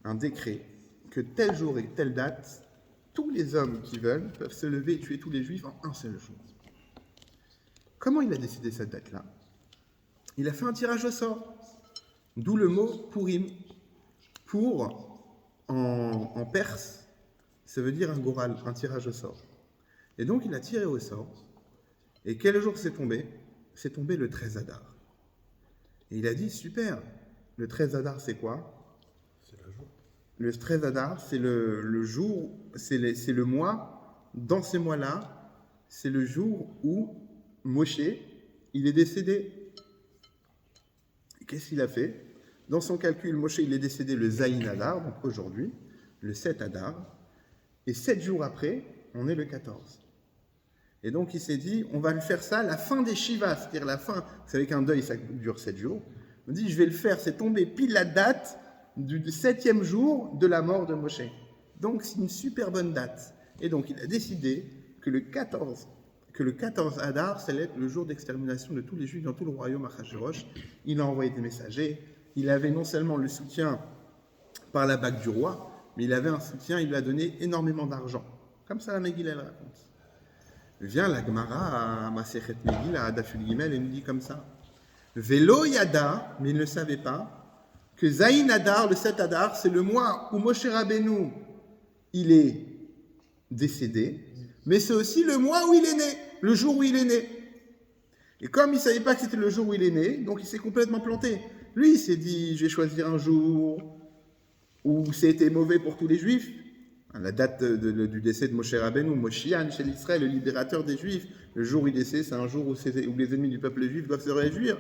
un décret, que tel jour et telle date, tous les hommes qui veulent peuvent se lever et tuer tous les juifs en un seul jour. Comment il a décidé cette date-là? Il a fait un tirage au sort. D'où le mot Purim. Pour, en perse, ça veut dire un goral, un tirage au sort. Et donc il a tiré au sort. Et quel jour c'est tombé? C'est tombé le 13 Adar. Et il a dit, super, le 13 Adar c'est quoi? C'est le jour. Le 13 Adar, c'est le jour, c'est le mois, dans ces mois-là, c'est le jour où Moshe, il est décédé. Qu'est-ce qu'il a fait? Dans son calcul, Moshe, il est décédé le Zayin Adar, donc aujourd'hui, le 7 Adar, et 7 jours après, on est le 14. Et donc il s'est dit, on va le faire ça à la fin des Shivas, c'est-à-dire la fin, vous savez qu'un deuil, ça dure 7 jours. On dit, je vais le faire, c'est tombé pile la date du 7e jour de la mort de Moshe. Donc c'est une super bonne date. Et donc il a décidé que le 14 Adar, ça allait être le jour d'extermination de tous les Juifs dans tout le royaume Achashverosh. Il a envoyé des messagers. Il avait non seulement le soutien par la bague du roi, mais il avait un soutien, il lui a donné énormément d'argent. Comme ça, la Megillah, elle raconte. Vient la Gemara à Masechet Megillah, à Daful Gimel, et nous dit comme ça. Velo Yada, mais il ne savait pas, que Zayin Adar, le 7 Adar, c'est le mois où Moshe Rabbeinu, il est décédé, mais c'est aussi le mois où il est né, le jour où il est né. Et comme il ne savait pas que c'était le jour où il est né, donc il s'est complètement planté. Lui, il s'est dit, je vais choisir un jour où c'était mauvais pour tous les Juifs. La date du décès de Moshe Rabbeinu, Moshiach chez l'Israël, le libérateur des Juifs. Le jour où il décède, c'est un jour où les ennemis du peuple juif doivent se réjouir.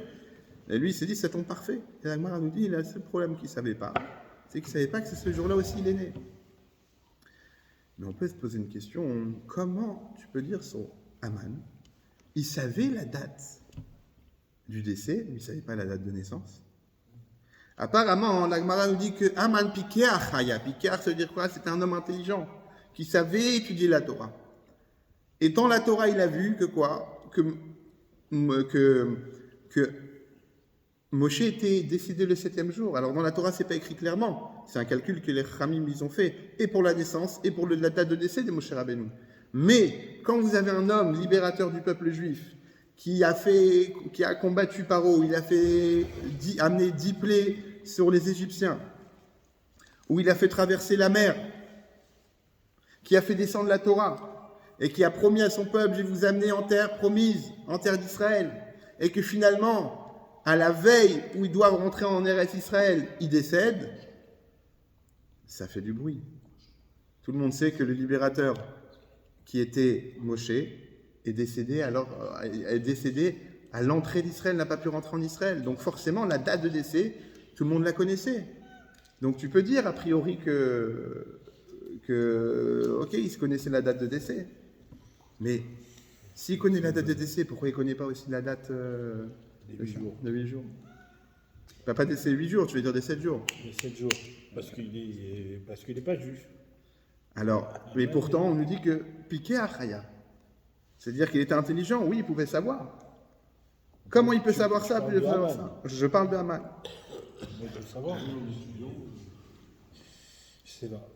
Et lui, il s'est dit, ça tombe parfait. Et la Gemara nous dit, le seul problème qu'il ne savait pas, c'est qu'il ne savait pas que c'est ce jour-là aussi il est né. Mais on peut se poser une question, comment tu peux dire sur Aman? Il savait la date du décès, mais il ne savait pas la date de naissance. Apparemment, la Gemara nous dit que Aman Pikeach Haya. Pikeach, ça veut dire quoi? C'est un homme intelligent qui savait étudier la Torah. Et dans la Torah, il a vu que quoi? Que Moshe était décédé le 7e jour. Alors dans la Torah, c'est pas écrit clairement. C'est un calcul que les Khamim ils ont fait, et pour la naissance, et pour la date de décès de Moshe Rabbeinu. Mais quand vous avez un homme libérateur du peuple juif qui a combattu Paro, il a amené 10 plaies sur les Égyptiens, où il a fait traverser la mer, qui a fait descendre la Torah, et qui a promis à son peuple, je vais vous amener en terre promise, en terre d'Israël, et que finalement, à la veille où ils doivent rentrer en Eretz Israël, il décède, ça fait du bruit. Tout le monde sait que le libérateur qui était Moshe est décédé à l'entrée d'Israël, n'a pas pu rentrer en Israël. Donc forcément, la date de décès, tout le monde la connaissait. Donc tu peux dire a priori que ok, il se connaissait la date de décès. Mais s'il connaît la date de décès, pourquoi il ne connaît pas aussi la date de 8 jours? Pas décès 8 jours, tu veux dire des 7 jours. Des 7 jours, parce qu'il n'est pas juif. Alors, mais pourtant, on nous dit que Piqué à Chaya. C'est-à-dire qu'il était intelligent, oui, il pouvait savoir. Comment il peut savoir ça? Je parle de Haman. Mais je veux savoir. Je sais pas.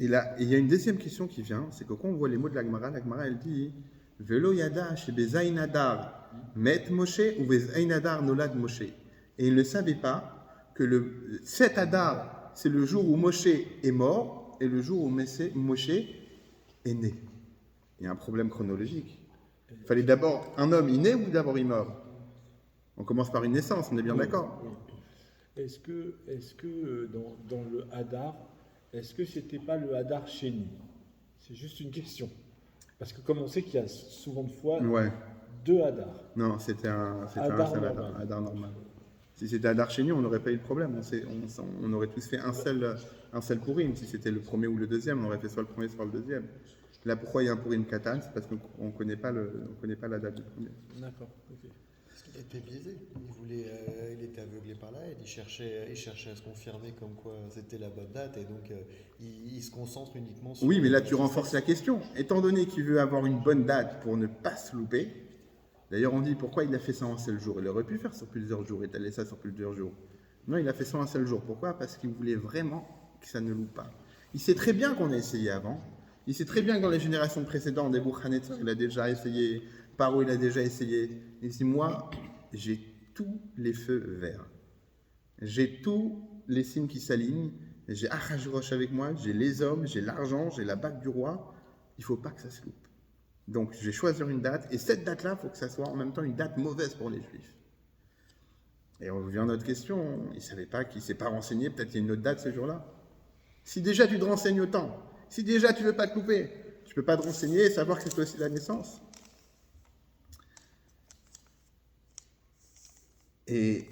Il y a une deuxième question qui vient, c'est que quand on voit les mots de l'Agmara, elle dit Velo yada chez Bezayin Adar met Moshe ou Bezayin Adar nolad Moshe. Et il ne savait pas que le 7 Adar, c'est le jour où Moshe est mort et le jour où Moshe est né. Il y a un problème chronologique. Il fallait d'abord un homme, il naît ou d'abord il meurt? On commence par une naissance, on est bien d'accord. Oui. Est-ce que dans le Hadar, est-ce que c'était pas le Hadar chéni? C'est juste une question. Parce que comme on sait qu'il y a souvent de fois 2 Hadar. Non, c'était un Hadar seul normal. Hadar normal. Si c'était Hadar chez nous, on n'aurait pas eu de problème. On aurait tous fait un seul Purim. Si c'était le premier ou le deuxième, on aurait fait soit le premier, soit le deuxième. Là, pourquoi il y a un Purim Katan? C'est parce qu'on ne connaît pas la date du premier. D'accord, ok. Parce qu'il était biaisé. Il était aveuglé par là, il cherchait à se confirmer comme quoi c'était la bonne date, et donc il se concentre uniquement sur... Oui, mais là, tu renforces la question. Étant donné qu'il veut avoir une bonne date pour ne pas se louper, d'ailleurs, on dit pourquoi il a fait ça en un seul jour. Il aurait pu faire sur plusieurs jours, étaler ça sur plusieurs jours. Non, il a fait ça en un seul jour. Pourquoi? Parce qu'il voulait vraiment que ça ne loupe pas. Il sait très bien qu'on a essayé avant. Il sait très bien que dans les générations précédentes, des Nebuchadnezzar, il a déjà essayé, Paro, il a déjà essayé. Il dit, moi, j'ai tous les feux verts. J'ai tous les signes qui s'alignent. J'ai Achashverosh avec moi, j'ai les hommes, j'ai l'argent, j'ai la bague du roi. Il ne faut pas que ça se loupe. Donc, je vais choisir une date. Et cette date-là, il faut que ça soit en même temps une date mauvaise pour les Juifs. Et on revient à notre question. Il ne savait pas, qu'il ne s'est pas renseigné. Peut-être qu'il y a une autre date ce jour-là. Si déjà tu te renseignes autant, si déjà tu ne veux pas te louper, tu ne peux pas te renseigner et savoir que c'est aussi la naissance. Et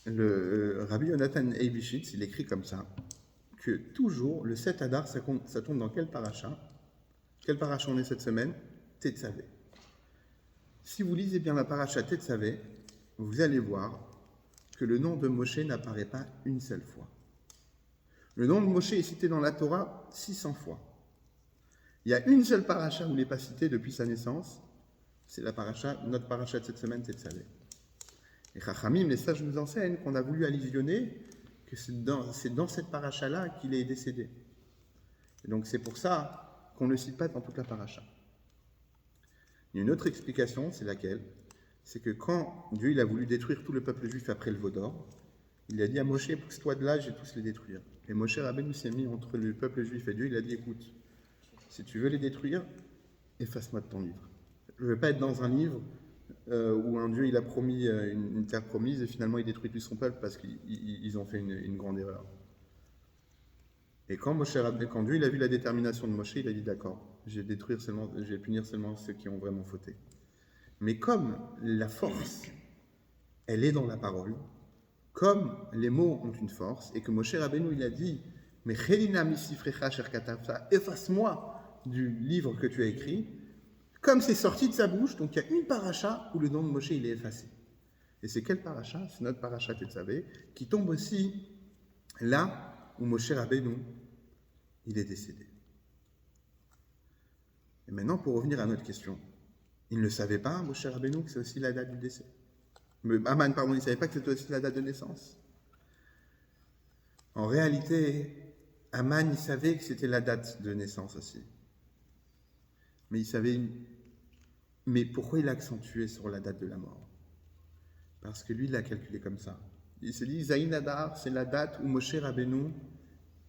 le Rabbi Yonatan Eibishitz, il écrit comme ça, que toujours, le 7 Hadar, ça tombe dans quel paracha? Quel paracha on est cette semaine? Tetzavé. Si vous lisez bien la paracha Tetzavé, vous allez voir que le nom de Moshe n'apparaît pas une seule fois. Le nom de Moshe est cité dans la Torah 600 fois. Il y a une seule paracha où il n'est pas cité depuis sa naissance, c'est notre paracha de cette semaine, Tetzavé. Et Chachamim, les sages nous enseignent qu'on a voulu allusionner que c'est dans cette paracha-là qu'il est décédé. Et donc c'est pour ça qu'on ne le cite pas dans toute la paracha. Il y a une autre explication, c'est laquelle? C'est que quand Dieu il a voulu détruire tout le peuple juif après le veau d'or, il a dit à Moshe, pousse-toi de là, je vais tous les détruire. Et Moshe Rabbeinu s'est mis entre le peuple juif et Dieu, il a dit, écoute, si tu veux les détruire, efface-moi de ton livre. Je ne veux pas être dans un livre où un Dieu il a promis une terre promise et finalement il détruit tout son peuple parce qu'ils ont fait une grande erreur. Et quand Dieu il a vu la détermination de Moshe, il a dit d'accord, je vais punir seulement ceux qui ont vraiment fauté. Mais comme la force, elle est dans la parole, comme les mots ont une force, et que Moshe Rabbeinu il a dit, mais Chelina misifrecha sher katavta, efface-moi du livre que tu as écrit. Comme c'est sorti de sa bouche, donc il y a une paracha où le nom de Moshe il est effacé. Et c'est quelle paracha? C'est notre paracha Tetzavé, qui tombe aussi là où Moshe Rabbeinu il est décédé. Et maintenant, pour revenir à notre question, il ne savait pas, Moshe Rabbeinu, que c'est aussi la date du décès. Aman, pardon, il ne savait pas que c'était aussi la date de naissance. En réalité, Aman, il savait que c'était la date de naissance aussi. Mais il savait... Mais pourquoi il a accentué sur la date de la mort? Parce que lui, il a calculé comme ça. Il s'est dit, Zayin Hadar, c'est la date où Moshe Rabbeinu,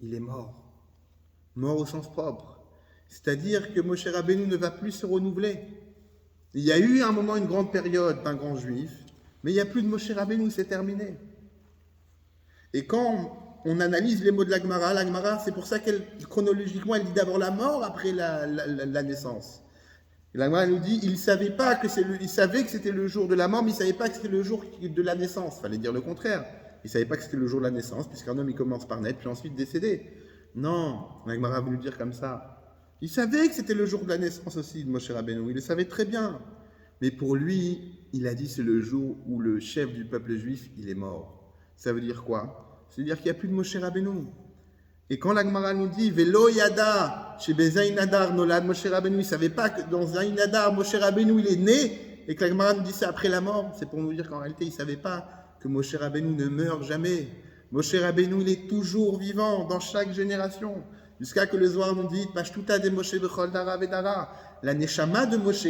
il est mort. Mort au sens propre. C'est-à-dire que Moshe Rabbeinu ne va plus se renouveler. Il y a eu un moment, une grande période d'un grand juif, mais il n'y a plus de Moshe Rabbeinu, c'est terminé. Et quand on analyse les mots de l'Agmara, c'est pour ça qu'elle, chronologiquement, elle dit d'abord la mort, après la naissance. Et l'Agmara nous dit, il savait que c'était le jour de la mort, mais il ne savait pas que c'était le jour de la naissance. Il fallait dire le contraire. Il ne savait pas que c'était le jour de la naissance, puisqu'un homme, il commence par naître, puis ensuite décéder. Non, l'Agmara a voulu dire comme ça. Il savait que c'était le jour de la naissance aussi de Moshe Rabbeinu, il le savait très bien. Mais pour lui, il a dit c'est le jour où le chef du peuple juif, il est mort. Ça veut dire quoi? Ça veut dire qu'il n'y a plus de Moshe Rabbeinu. Et quand l'Agmara nous dit Velo Yada, chez Zayin Hadar Nolad Moshe Rabbeinu, il ne savait pas que dans Zayin Hadar, Moshe Rabbeinu, il est né, et que l'Agmara nous dit c'est après la mort. C'est pour nous dire qu'en réalité, il ne savait pas que Moshe Rabbeinu ne meurt jamais. Moshe Rabbeinu, il est toujours vivant dans chaque génération. Jusqu'à que le Zohar nous dit Pashtuta de Moshe bechol dara vedara. La neshama de Moshe,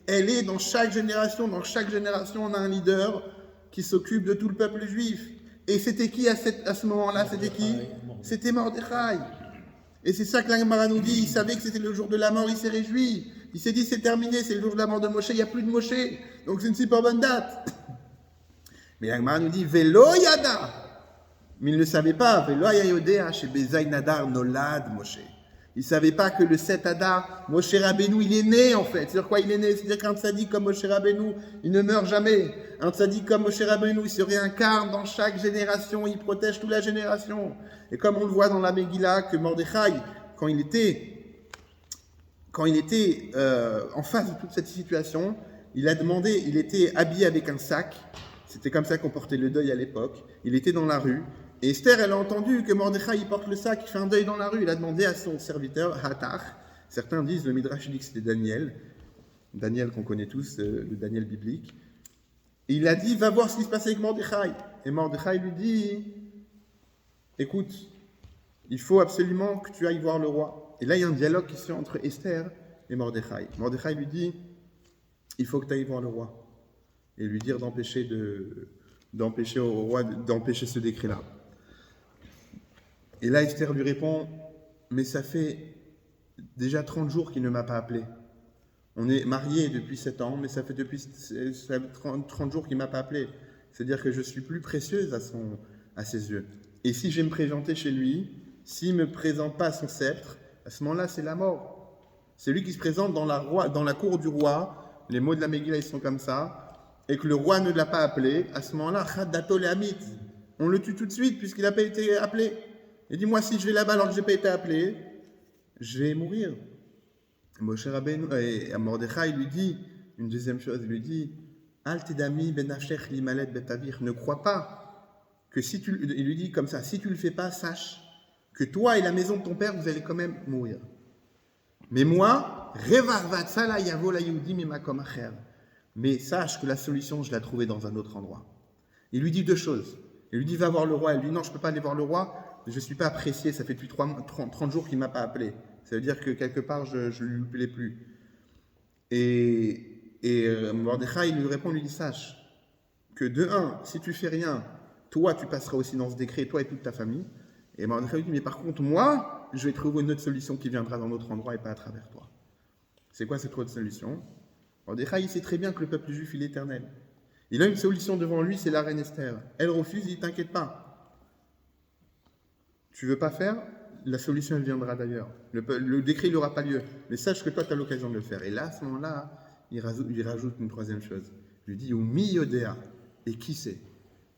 elle est dans chaque génération. Dans chaque génération, on a un leader qui s'occupe de tout le peuple juif. Et c'était qui à ce moment-là? C'était qui? C'était Mordechai. Et c'est ça que l'Agmara nous dit. Il savait que c'était le jour de la mort, il s'est réjoui. Il s'est dit c'est terminé, c'est le jour de la mort de Moshe, il n'y a plus de Moshe. Donc c'est une super bonne date. Mais l'Agmara nous dit Velo Yada. Mais il ne savait pas. Velo Yayodea chez Zayin Hadar Nolad Moshe. Ils ne savaient pas que le 7 Adar, Moshe Rabbeinu, il est né en fait. C'est-à-dire quoi il est né? C'est-à-dire qu'un tzaddik comme Moshe Rabbeinu, il ne meurt jamais. Un tzaddik comme Moshe Rabbeinu, il se réincarne dans chaque génération, il protège toute la génération. Et comme on le voit dans la Megillah, que Mordechai, quand il était en face de toute cette situation, il a demandé, il était habillé avec un sac, c'était comme ça qu'on portait le deuil à l'époque, il était dans la rue, et Esther, elle a entendu que Mordechai, il porte le sac, il fait un deuil dans la rue, il a demandé à son serviteur, Hatar, certains disent, le Midrash dit que c'était Daniel qu'on connaît tous, le Daniel biblique, et il a dit, va voir ce qui se passe avec Mordechai, et Mordechai lui dit, écoute, il faut absolument que tu ailles voir le roi. Et là, il y a un dialogue qui se fait entre Esther et Mordechai. Mordechai lui dit, il faut que tu ailles voir le roi et lui dire d'empêcher au roi d'empêcher ce décret-là. Et là, Esther lui répond, mais ça fait déjà 30 jours qu'il ne m'a pas appelé. On est mariés depuis 7 ans, mais ça fait 30 jours qu'il ne m'a pas appelé. C'est-à-dire que je suis plus précieuse à ses yeux. Et si je vais me présenter chez lui, s'il ne me présente pas son sceptre, à ce moment-là, c'est la mort. C'est lui qui se présente dans la cour du roi, les mots de la Megillah, ils sont comme ça, et que le roi ne l'a pas appelé, à ce moment-là, Chadato le Hamit, on le tue tout de suite puisqu'il n'a pas été appelé. Et dis-moi, si je vais là-bas alors que je n'ai pas été appelé, je vais mourir. Moshe Rabbeinu, et Mordechai lui dit, une deuxième chose, il lui dit, Al Tidami benafshech limalet betavir, ne crois pas que il lui dit comme ça, si tu ne le fais pas, sache que toi et la maison de ton père, vous allez quand même mourir. Mais moi, mais sache que la solution, je l'ai trouvée dans un autre endroit. Il lui dit deux choses. Il lui dit, va voir le roi. Il lui dit, non, je ne peux pas aller voir le roi, je ne suis pas apprécié, ça fait depuis 30 jours qu'il ne m'a pas appelé. Ça veut dire que quelque part, je ne lui plais plus. Et Mordechai, il lui répond, il lui dit, sache que de un, si tu fais rien, toi, tu passeras aussi dans ce décret, toi et toute ta famille. Et Mordechai lui dit, mais par contre, moi, je vais trouver une autre solution qui viendra dans notre endroit et pas à travers toi. C'est quoi cette autre solution? Mordechai, il sait très bien que le peuple juif, il est éternel. Il a une solution devant lui, c'est la reine Esther. Elle refuse, il ne t'inquiète pas. Tu veux pas faire? La solution, elle viendra d'ailleurs. Le décret, il n'aura pas lieu. Mais sache que toi, tu as l'occasion de le faire. Et là, à ce moment-là, il rajoute une troisième chose. Il lui dit, mi yodea. Et qui sait?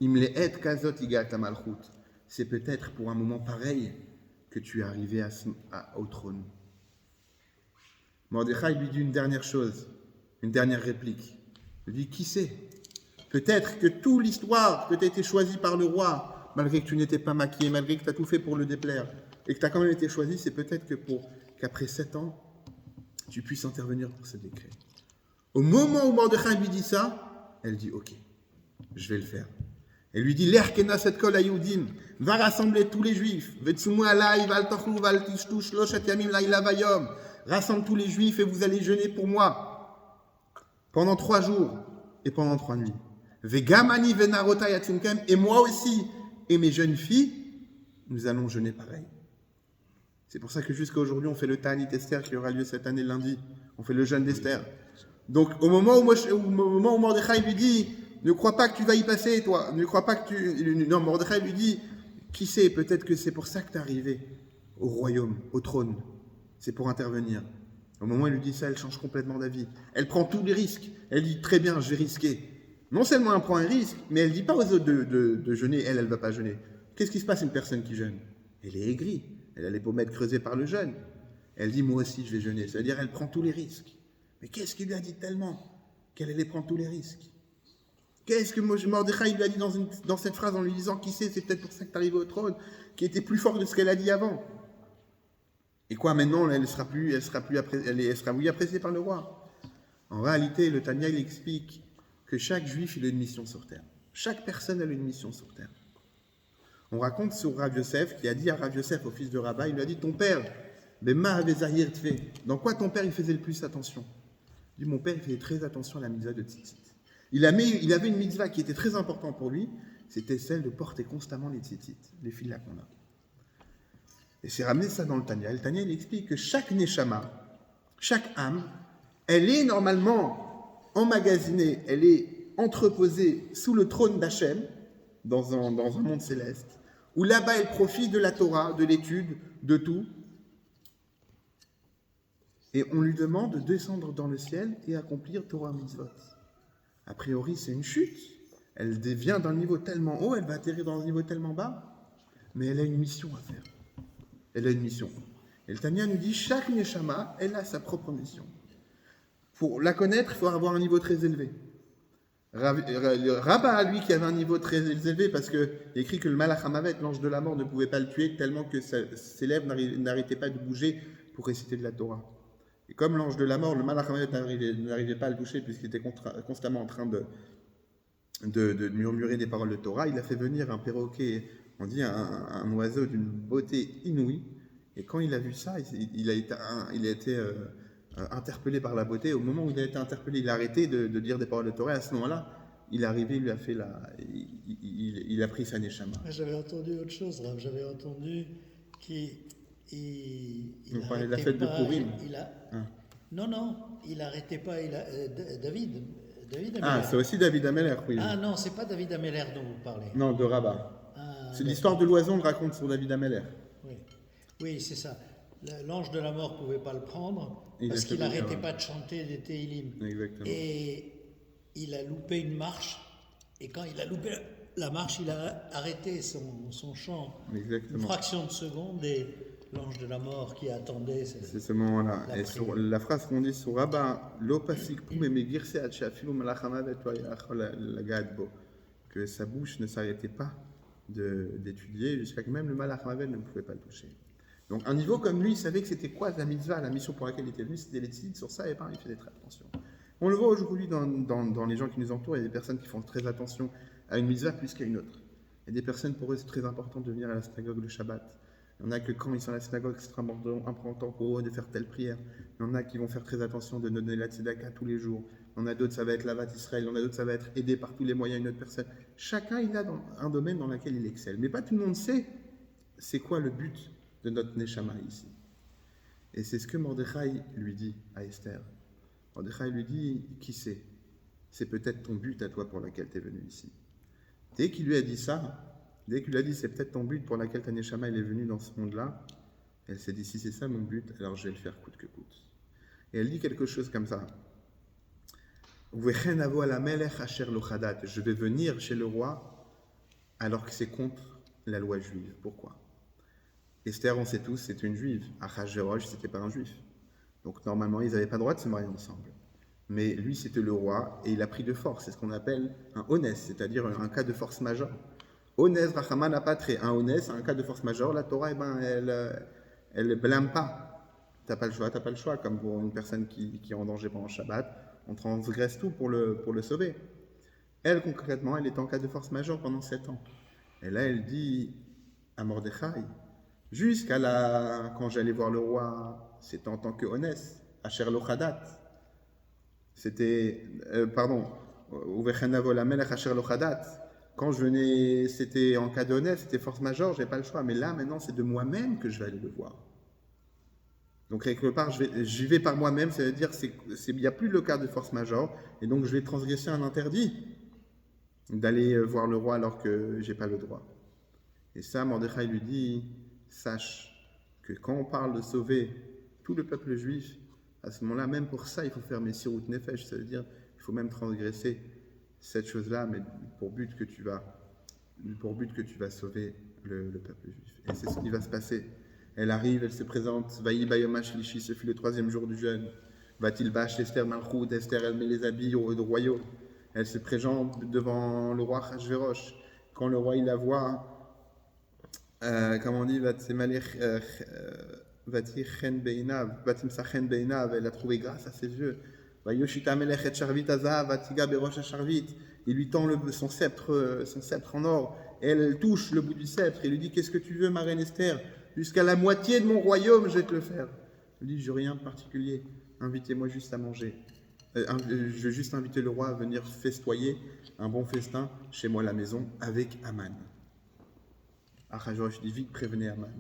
Imle'et kazot igat malchut. C'est peut-être pour un moment pareil que tu es arrivé au trône. Mordechai lui dit une dernière chose, une dernière réplique. Il lui dit, qui sait? Peut-être que toute l'histoire que tu as été choisi par le roi, malgré que tu n'étais pas maquillé, malgré que tu as tout fait pour le déplaire, et que tu as quand même été choisi, c'est peut-être qu'après 7 ans, tu puisses intervenir pour ce décret. Au moment où Mordechai lui dit ça, elle dit, ok, je vais le faire. Elle lui dit, l'erkena set kol hayudim, va rassembler tous les juifs, vetsumu alai val tochlu val tishtu shloshet yamim laila vayom, rassemble tous les juifs et vous allez jeûner pour moi pendant 3 jours et pendant 3 nuits. Vegamani venarota yatzimkem, et moi aussi et mes jeunes filles, nous allons jeûner pareil. C'est pour ça que jusqu'à aujourd'hui on fait le Ta'anit Esther qui aura lieu cette année lundi. On fait le jeûne d'Esther. Donc au moment où Mordechai lui dit, ne crois pas que tu vas y passer, toi. Ne crois pas que tu... Non, Mordechai lui dit, qui sait, peut-être que c'est pour ça que tu es arrivé au royaume, au trône. C'est pour intervenir. Au moment où elle lui dit ça, elle change complètement d'avis. Elle prend tous les risques. Elle dit, très bien, je vais risquer. Non seulement elle prend un risque, mais elle ne dit pas aux autres de jeûner. Elle ne va pas jeûner. Qu'est-ce qui se passe à une personne qui jeûne? Elle est aigrie. Elle a les pommettes creusées par le jeûne. Elle dit, moi aussi, je vais jeûner. C'est-à-dire, elle prend tous les risques. Mais qu'est-ce qu'il lui a dit tellement qu'elle allait prendre tous les risques? Qu'est-ce que Mordechai lui a dit dans cette phrase en lui disant, qui sait, c'est peut-être pour ça que tu arrives au trône, qui était plus fort de ce qu'elle a dit avant. Et quoi, maintenant, elle sera appréciée par le roi. En réalité, le Tanya, il explique que chaque juif, il a une mission sur terre. Chaque personne a une mission sur terre. On raconte sur Rav Yosef, qui a dit à Rav Yosef, au fils de Rabba, il lui a dit, ton père, dans quoi ton père, il faisait le plus attention? Il dit, mon père, il faisait très attention à la mitzvah de tzitzit. Il avait une mitzvah qui était très importante pour lui, c'était celle de porter constamment les tzitzit, les filles qu'on a. Et c'est ramené ça dans le Tanya. Le Tanya, il explique que chaque neshama, chaque âme, elle est normalement emmagasinée, elle est entreposée sous le trône d'Hachem, dans un monde céleste, où là-bas elle profite de la Torah, de l'étude, de tout. Et on lui demande de descendre dans le ciel et accomplir Torah Mitzvot. A priori, c'est une chute. Elle vient d'un niveau tellement haut, elle va atterrir dans un niveau tellement bas, mais elle a une mission à faire. Elle a une mission. Et le Tanya nous dit, chaque Neshama, elle a sa propre mission. Pour la connaître, il faut avoir un niveau très élevé. Rabba, lui, qui avait un niveau très élevé, parce qu'il est écrit que le Malach Hamavet, l'ange de la mort, ne pouvait pas le tuer tellement que ses lèvres n'arrêtaient pas de bouger pour réciter de la Torah. Et comme l'ange de la mort, le Malach Hamavet n'arrivait pas à le toucher puisqu'il était constamment en train de murmurer des paroles de Torah, il a fait venir un perroquet, on dit un oiseau d'une beauté inouïe. Et quand il a vu ça, il a été interpellé par la beauté. Au moment où il a été interpellé, il a arrêté de dire des paroles de Torah. À ce moment-là, il est arrivé, il lui a fait il a pris sa neshama. J'avais entendu autre chose, Rav. J'avais entendu qu'il Vous parlez de la fête de Purim. Non, il n'arrêtait pas. David Ameller. Ah, c'est aussi David Ameller, oui. Ah non, c'est pas David Ameller dont vous parlez. Non, de Rabat. Ah, C'est l'histoire de l'oiseau, on le raconte sur David Ameller. Oui, c'est ça. L'ange de la mort ne pouvait pas le prendre parce qu'il n'arrêtait pas de chanter des Tehillim. Exactement. Et il a loupé une marche. Et quand il a loupé la marche, il a arrêté son chant Exactement. une fraction de seconde et l'ange de la mort qui attendait. C'est ce moment-là. Et sur la phrase qu'on dit sur Rabat, que sa bouche ne s'arrêtait pas d'étudier jusqu'à que même le Malach Hamavet ne pouvait pas le toucher. Donc un niveau comme lui, il savait que c'était quoi la mitzvah, la mission pour laquelle il était venu, c'était l'étude sur ça, et ben, il faisait très attention. On le voit aujourd'hui dans les gens qui nous entourent, il y a des personnes qui font très attention à une mitzvah plus qu'à une autre. Il y a des personnes, pour eux, c'est très important de venir à la synagogue le Shabbat. Il y en a que quand ils sont à la synagogue, c'est extrêmement important pour eux de faire telle prière. Il y en a qui vont faire très attention de donner la tzedaka tous les jours. Il y en a d'autres, ça va être l'avat Israël. Il y en a d'autres, ça va être aider par tous les moyens une autre personne. Chacun, il a un domaine dans lequel il excelle. Mais pas tout le monde sait c'est quoi le but de notre Neshama ici. Et c'est ce que Mordechai lui dit à Esther. Mordechai lui dit, qui sait? C'est peut-être ton but à toi pour lequel tu es venu ici. Dès qu'il lui a dit ça, dès qu'il lui a dit c'est peut-être ton but pour lequel ta Neshama est venue dans ce monde-là, elle s'est dit si c'est ça mon but, alors je vais le faire coûte que coûte. Et elle dit quelque chose comme ça. Je vais venir chez le roi alors que c'est contre la loi juive. Pourquoi? Esther, on sait tous, c'est une juive. Achashverosh, c'était pas un juif. Donc normalement, ils n'avaient pas le droit de se marier ensemble. Mais lui, c'était le roi et il a pris de force. C'est ce qu'on appelle un onès, c'est-à-dire un cas de force majeure. Onès, Rachaman n'a pas trait. Un onès, un cas de force majeure, la Torah, elle ne blâme pas. T'as pas le choix, comme pour une personne qui est en danger pendant Shabbat, on transgresse tout pour le sauver. Elle, concrètement, elle est en cas de force majeure pendant 7 ans. Et là, elle dit à Mordechai, quand j'allais voir le roi, c'était en tant que onès, Asher lo chadat. C'était, quand je venais, c'était en cas d'honnête, c'était force majeure, j'ai pas le choix. Mais là, maintenant, c'est de moi-même que je vais aller le voir. Donc, quelque part, j'y vais par moi-même, c'est-à-dire il n'y a plus le cas de force majeure, et donc je vais transgresser un interdit d'aller voir le roi alors que j'ai pas le droit. Et ça, Mordechai lui dit, sache que quand on parle de sauver tout le peuple juif, à ce moment-là, même pour ça, il faut faire Messirut Nefesh, c'est-à-dire il faut même transgresser cette chose-là, mais pour but que tu vas sauver le peuple juif. Et c'est ce qui va se passer. Elle arrive, elle se présente, Vaï Bayoma Shlishi, ce fut le 3e jour du jeûne. Va-t-il bâcher Esther Malchoud, Esther, elle met les habits au royaume. Elle se présente devant le roi Achashverosh. Quand le roi il la voit, comme on dit, elle a trouvé grâce à ses yeux. Il lui tend son sceptre en or. Elle touche le bout du sceptre et lui dit, qu'est-ce que tu veux, ma reine Esther? Jusqu'à la moitié de mon royaume, je vais te le faire. Elle dit, je n'ai rien de particulier. Invitez-moi juste à manger. Je vais juste inviter le roi à venir festoyer un bon festin chez moi à la maison avec Aman. Achashverosh dit vite, prévenez Aman.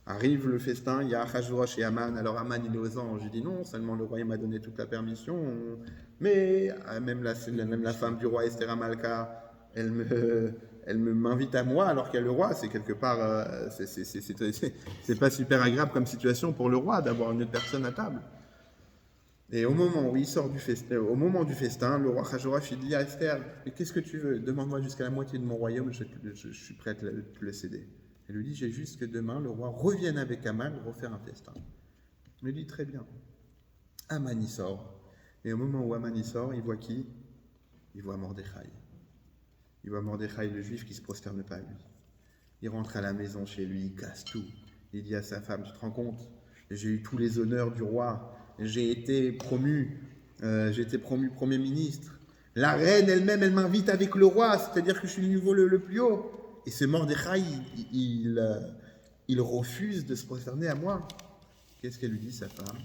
Arrive le festin, il y a Achashverosh et Aman. Alors Aman, il est aux anges. Il dit non, seulement le roi m'a donné toute la permission. Mais même la femme du roi, Esther Amalka, elle m'invite à moi alors qu'il y a le roi. C'est quelque part, c'est pas super agréable comme situation pour le roi d'avoir une autre personne à table. Et au moment où il sort au moment du festin, le roi Achashverosh, il dit à Esther, mais qu'est-ce que tu veux? Demande-moi jusqu'à la moitié de mon royaume, je suis prêt à te le céder. Elle lui dit, j'ai juste que demain, le roi revienne avec Aman refaire un festin. Il lui dit, très bien. Aman y sort. Et au moment où Aman y sort, il voit qui? Il voit Mordechai. Il voit Mordechai, le juif, qui ne se prosterne pas à lui. Il rentre à la maison chez lui, il casse tout. Il dit à sa femme, tu te rends compte? J'ai eu tous les honneurs du roi. J'ai été promu Premier ministre. La reine elle-même, elle m'invite avec le roi, c'est-à-dire que je suis le niveau le plus haut. Et ce Mordechai, il refuse de se prosterner à moi. Qu'est-ce qu'elle lui dit, sa femme?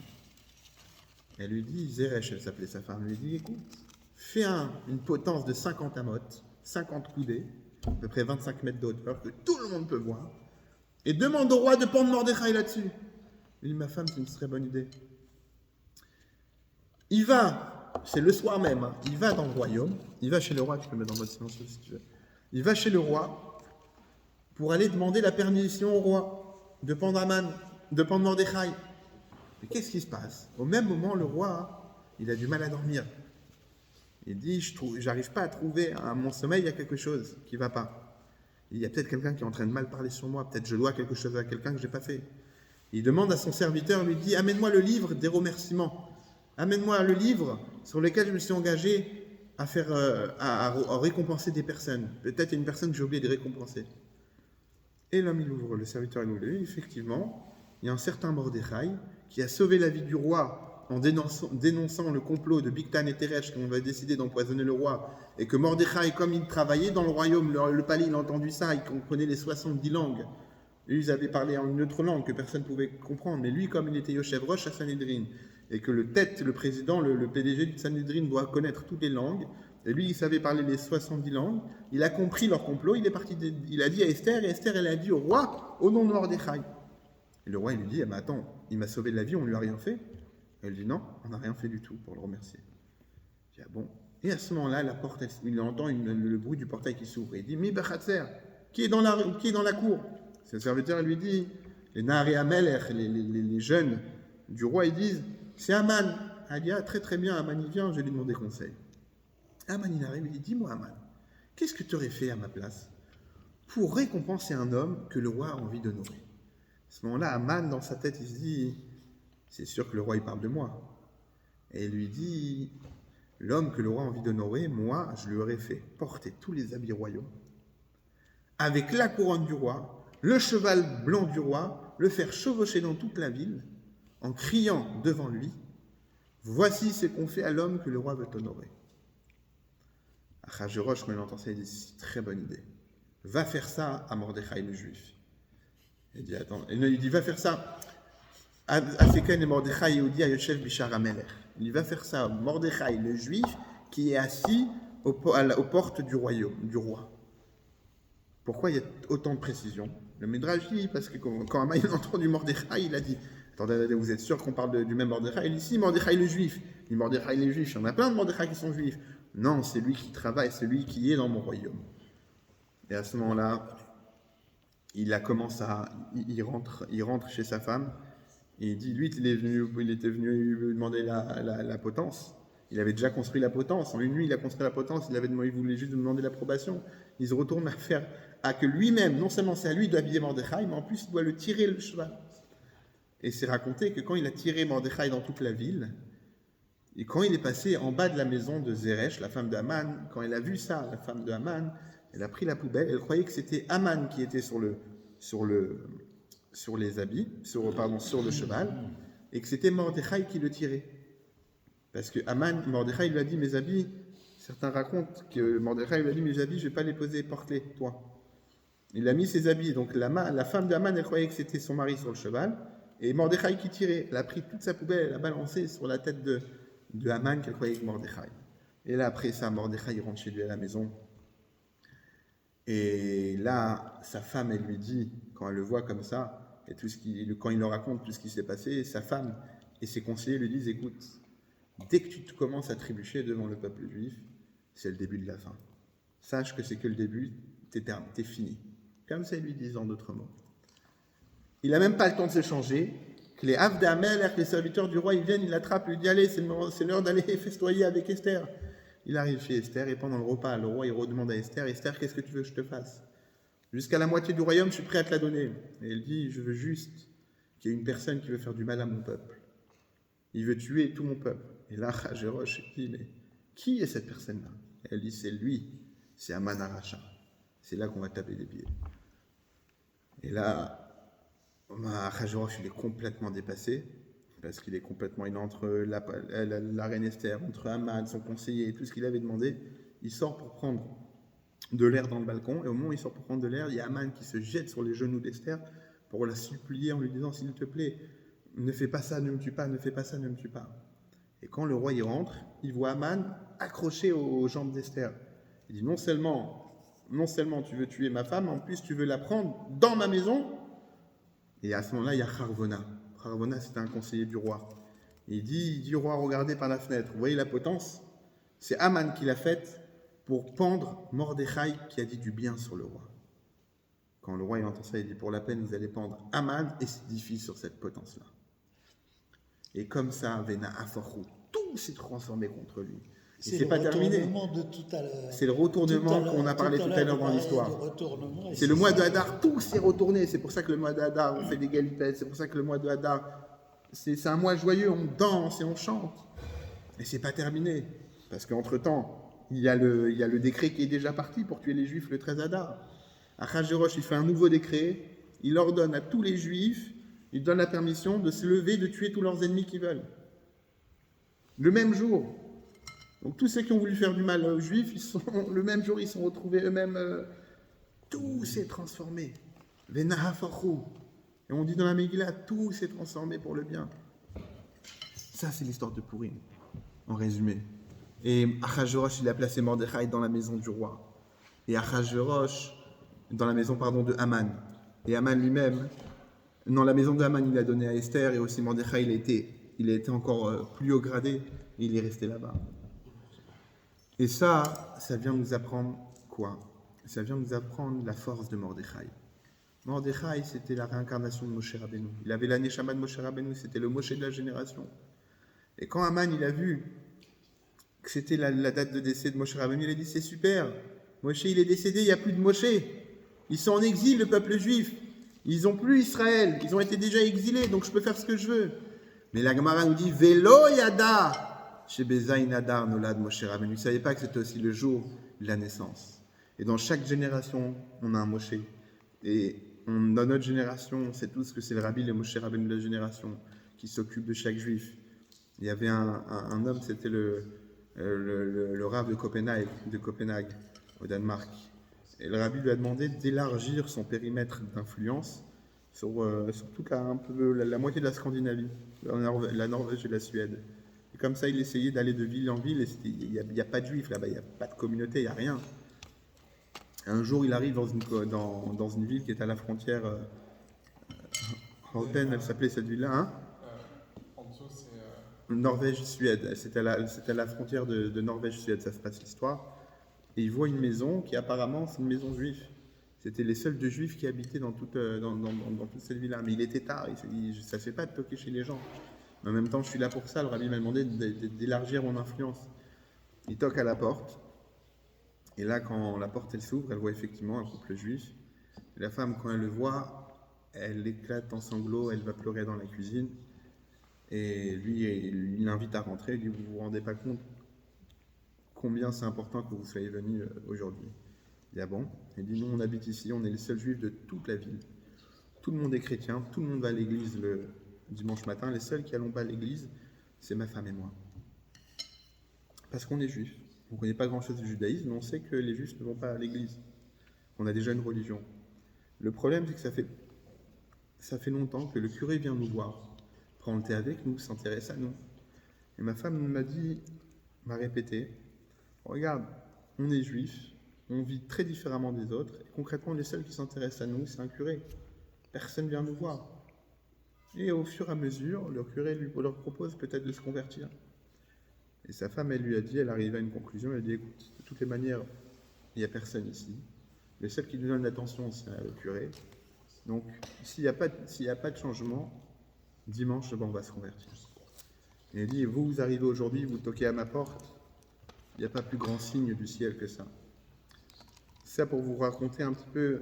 Elle lui dit, Zeresh, elle s'appelait sa femme, elle lui dit, écoute, fais une potence de 50 amotes, 50 coudées, à peu près 25 mètres de hauteur, que tout le monde peut voir, et demande au roi de pendre Mordechai là-dessus. Il dit, ma femme, c'est une très bonne idée. Il va, c'est le soir même, hein, il va dans le royaume, il va chez le roi, tu peux mettre dans mode silencieux si tu veux. Il va chez le roi pour aller demander la permission au roi de pendre Aman, de pendre Mordechai. Mais qu'est-ce qui se passe? Au même moment, le roi, il a du mal à dormir. Il dit, j'arrive pas à trouver, à mon sommeil, il y a quelque chose qui ne va pas. Il y a peut-être quelqu'un qui est en train de mal parler sur moi, peut-être je dois quelque chose à quelqu'un que je n'ai pas fait. Il demande à son serviteur, il lui dit, amène-moi le livre des remerciements. Amène-moi le livre sur lequel je me suis engagé à faire, à récompenser des personnes. Peut-être il y a une personne que j'ai oublié de récompenser. Et l'homme, il ouvre, le serviteur, il ouvre le livre. Effectivement, il y a un certain Mordechai qui a sauvé la vie du roi en dénonçant le complot de Bigtan et Teresh qu'on va décider d'empoisonner le roi. Et que Mordechai, comme il travaillait dans le royaume, le palais, il a entendu ça, il comprenait les 70 langues. Lui, ils avaient parlé en une autre langue que personne ne pouvait comprendre. Mais lui, comme il était Yoshev Rosh à Sanhedrin, et que le président, le PDG du Sanhedrin doit connaître toutes les langues, et lui, il savait parler les 70 langues, il a compris leur complot, il est parti, il a dit à Esther, et Esther, elle a dit au roi, au nom de Mordechai. Et le roi, il lui dit, ah, mais attends, il m'a sauvé de la vie, on lui a rien fait? Elle dit, non, on n'a rien fait du tout pour le remercier. Il dit, ah bon? Et à ce moment-là, la porte, il entend le bruit du portail qui s'ouvre, et il dit, Mi Bachatzer, qui est dans la cour? Le serviteur lui dit, les Nahari Amelech, les jeunes du roi, ils disent, c'est Aman. Elle dit, ah, très très bien, Aman il vient, je vais lui demander conseil. Aman il arrive, il dit, dis-moi Aman, qu'est-ce que tu aurais fait à ma place pour récompenser un homme que le roi a envie d'honorer? À ce moment-là, Aman, dans sa tête, il se dit, c'est sûr que le roi, il parle de moi. Et il lui dit, l'homme que le roi a envie d'honorer, moi, je lui aurais fait porter tous les habits royaux, avec la couronne du roi, le cheval blanc du roi, le faire chevaucher dans toute la ville, en criant devant lui, voici ce qu'on fait à l'homme que le roi veut honorer. Achashverosh, quand il entend ça, il dit, c'est une très bonne idée. Va faire ça à Mordechai le juif. Il dit, attends, il dit, va faire ça à Feken et Mordechai Yehudi à Yoshev Bishar HaMelech. Il dit, va faire ça à Mordechai le juif qui est assis aux portes du royaume, du roi. Pourquoi il y a autant de précision? Le Midrash dit, parce que quand Aman a entendu Mordechai, il a dit, attendez, vous êtes sûr qu'on parle du même Mordechai? Il dit, si, Mordechai le juif. Il dit, Mordechai le juif, il y en a plein de Mordechai qui sont juifs. Non, c'est lui qui travaille, c'est lui qui est dans mon royaume. Et à ce moment-là, il rentre chez sa femme, et il dit, lui, il était venu lui demander la potence. Il avait déjà construit la potence. En une nuit, il a construit la potence. Il voulait juste demander l'approbation. Il se retourne à que lui-même, non seulement c'est à lui d'habiller Mordechai, mais en plus, il doit le tirer le cheval. Et c'est raconté que quand il a tiré Mordechai dans toute la ville, et quand il est passé en bas de la maison de Zeresh, la femme de Haman, quand elle a vu ça, la femme de Haman, elle a pris la poubelle, elle croyait que c'était Haman qui était sur les habits, sur le cheval, et que c'était Mordechai qui le tirait. Parce que Mordechai lui a dit, mes habits, certains racontent que Mordechai lui a dit, mes habits, je ne vais pas les poser, porte-les, toi. Il a mis ses habits, donc la femme d'Haman, elle croyait que c'était son mari sur le cheval, et Mordechai qui tirait, elle a pris toute sa poubelle, elle l'a balancée sur la tête de Haman qu'elle croyait que Mordechai. Et là, après ça, Mordechai il rentre chez lui à la maison. Et là, sa femme, elle lui dit, quand elle le voit comme ça, et quand il leur raconte tout ce qui s'est passé, sa femme et ses conseillers lui disent, écoute, dès que tu commences à trébucher devant le peuple juif, c'est le début de la fin. Sache que c'est que le début, t'es fini. Comme ça, ils lui disent en d'autres mots. Il n'a même pas le temps de se changer que les Avdamel, les serviteurs du roi, ils viennent, ils l'attrapent, ils lui disent allez, c'est l'heure d'aller festoyer avec Esther. Il arrive chez Esther et pendant le repas, le roi il redemande à Esther, Esther, qu'est-ce que tu veux que je te fasse? Jusqu'à la moitié du royaume, je suis prêt à te la donner. Et elle dit, je veux juste qu'il y ait une personne qui veut faire du mal à mon peuple. Il veut tuer tout mon peuple. Et là, Achashverosh dit, mais qui est cette personne-là? Elle dit, c'est lui, c'est Aman Aracha. C'est là qu'on va taper des pieds. Et là, Achashverosh, il est complètement dépassé, parce qu'il est complètement, il est entre la reine Esther, entre Aman, son conseiller, et tout ce qu'il avait demandé. Il sort pour prendre de l'air dans le balcon, et au moment où il sort pour prendre de l'air, il y a Aman qui se jette sur les genoux d'Esther pour la supplier en lui disant, s'il te plaît, ne fais pas ça, ne me tue pas, ne fais pas ça, ne me tue pas. Et quand le roi y rentre, il voit Aman accroché aux jambes d'Esther. Il dit, non seulement tu veux tuer ma femme, en plus tu veux la prendre dans ma maison. Et à ce moment-là, il y a Harvona. Harvona, c'était un conseiller du roi. Et il dit au roi, regardez par la fenêtre, vous voyez la potence? C'est Aman qui l'a faite pour pendre Mordechai qui a dit du bien sur le roi. Quand le roi il entend ça, il dit, pour la peine, vous allez pendre Aman et s'édifie sur cette potence-là. Et comme ça, Vena Aforou, tout s'est transformé contre lui. Et c'est pas terminé. De tout à l'heure. C'est le retournement qu'on a parlé tout à l'heure dans l'histoire. C'est le mois de Hadar, tout s'est retourné. C'est pour ça que le mois de Hadar, on fait des galipettes. C'est pour ça que le mois de Hadar, c'est un mois joyeux, on danse et on chante. Et c'est pas terminé. Parce qu'entre-temps, il y a le décret qui est déjà parti pour tuer les Juifs le 13 Hadar. Achashverosh, il fait un nouveau décret. Il ordonne à tous les Juifs, il donne la permission de se lever, de tuer tous leurs ennemis qui veulent. Le même jour. Donc tous ceux qui ont voulu faire du mal aux Juifs, le même jour, ils sont retrouvés eux-mêmes. Tout s'est transformé. Venahafachu. Et on dit dans la Megillah, tout s'est transformé pour le bien. Ça, c'est l'histoire de Purim, en résumé. Et Achashverosh, il a placé Mordechai dans la maison du roi. Et Achashverosh, dans la maison, de Haman. Et Haman lui-même, dans la maison de Haman, il a donné à Esther, et aussi Mordechai, il a été encore plus haut gradé, et il est resté là-bas. Et ça vient nous apprendre quoi? Ça vient nous apprendre la force de Mordechai. Mordechai, c'était la réincarnation de Moshe Rabbeinu. Il avait la Neshama de Moshe Rabbeinu, c'était le Moshe de la génération. Et quand Haman, il a vu que c'était la date de décès de Moshe Rabbeinu, il a dit, c'est super, Moshe, il est décédé, il n'y a plus de Moshe. Ils sont en exil, le peuple juif. Ils n'ont plus Israël, ils ont été déjà exilés, donc je peux faire ce que je veux. Mais la Gemara nous dit, Velo Yada. Chez Bezaïn Adar Nolad Moshe Rabbeinu. Ils ne savaient pas que c'était aussi le jour de la naissance. Et dans chaque génération, on a un Moshe. Et dans notre génération, on sait tous que c'est le Rabbi, le Moshe Rabbeinu de la génération, qui s'occupe de chaque juif. Il y avait un homme, c'était le Rav de Copenhague, au Danemark. Et le Rabbi lui a demandé d'élargir son périmètre d'influence sur toute la moitié de la Scandinavie, la Norvège et la Suède. Et comme ça, il essayait d'aller de ville en ville, et il n'y a pas de juifs là-bas, il n'y a pas de communauté, il n'y a rien. Un jour, il arrive dans une ville qui est à la frontière européenne, elle s'appelait cette ville-là, hein? En dessous, c'est... Norvège-Suède, c'était à la frontière de Norvège-Suède, ça se passe l'histoire. Et il voit une maison qui apparemment, c'est une maison juive. C'était les seuls deux juifs qui habitaient dans toute cette ville-là. Mais il était tard, il s'est dit, ça ne fait pas de toquer chez les gens. Mais en même temps, je suis là pour ça, le rabbi m'a demandé d'élargir mon influence. Il toque à la porte. Et là, quand la porte elle s'ouvre, elle voit effectivement un couple juif. Et la femme, quand elle le voit, elle éclate en sanglots, elle va pleurer dans la cuisine. Et lui, il l'invite à rentrer. Il dit, vous vous rendez pas compte combien c'est important que vous soyez venus aujourd'hui. Il dit, ah bon? Il dit, nous on habite ici, on est les seuls juifs de toute la ville. Tout le monde est chrétien, tout le monde va à l'église le dimanche matin. Les seuls qui allons pas à l'église, c'est ma femme et moi. Parce qu'on est juifs. On ne connaît pas grand-chose du judaïsme, mais on sait que les juifs ne vont pas à l'église. On a déjà une religion. Le problème, c'est que ça fait longtemps que le curé vient nous voir, prend le thé avec nous, s'intéresse à nous. Et ma femme m'a répété, regarde, on est juifs, on vit très différemment des autres, et concrètement, les seuls qui s'intéressent à nous, c'est un curé. Personne ne vient nous voir. Et au fur et à mesure, le curé leur propose peut-être de se convertir. Et sa femme, elle lui a dit, elle arrive à une conclusion, elle dit, écoute, de toutes les manières, il n'y a personne ici. Le seul qui nous donne l'attention, c'est le curé. Donc, s'il n'y a pas de changement, dimanche, on va se convertir. Et il dit, vous arrivez aujourd'hui, vous toquez à ma porte, il n'y a pas plus grand signe du ciel que ça. Ça pour vous raconter un petit peu,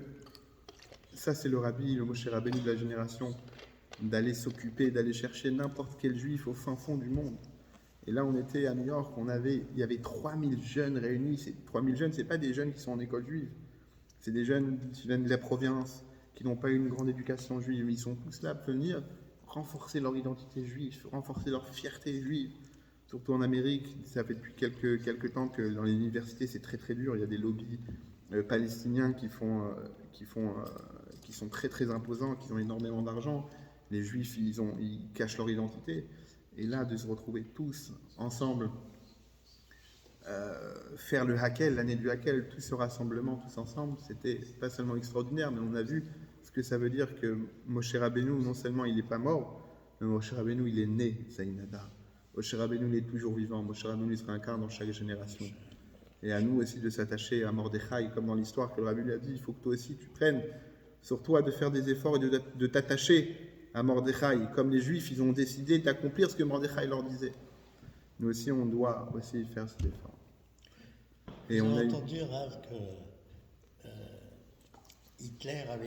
ça c'est le rabbi, le Moshe Rabbeinu de la génération, d'aller s'occuper, d'aller chercher n'importe quel juif au fin fond du monde. Et là on était à New York, il y avait 3000 jeunes réunis. 3000 jeunes, ce n'est pas des jeunes qui sont en école juive, c'est des jeunes qui viennent de la province, qui n'ont pas eu une grande éducation juive, mais ils sont tous là pour venir renforcer leur identité juive, renforcer leur fierté juive. Surtout en Amérique, ça fait depuis quelques temps que dans les universités c'est très très dur, il y a des lobbies palestiniens qui sont très très imposants, qui ont énormément d'argent. Les juifs, ils cachent leur identité. Et là, de se retrouver tous ensemble, faire le Hakel, l'année du Hakel, tout ce rassemblement, tous ensemble, c'était pas seulement extraordinaire, mais on a vu ce que ça veut dire que Moshe Rabbeinu, non seulement il n'est pas mort, mais Moshe Rabbeinu, il est né, Zainada. Moshe Rabbeinu, il est toujours vivant. Moshe Rabbeinu, il se réincarne dans chaque génération. Et à nous aussi de s'attacher à Mordechai, comme dans l'histoire que le Rabbi lui a dit, il faut que toi aussi tu prennes sur toi de faire des efforts et de t'attacher à Mordechai, comme les Juifs, ils ont décidé d'accomplir ce que Mordechai leur disait. Nous aussi, on doit aussi faire cet effort. Et J'ai on a eu... entendu, Rav, que Hitler avait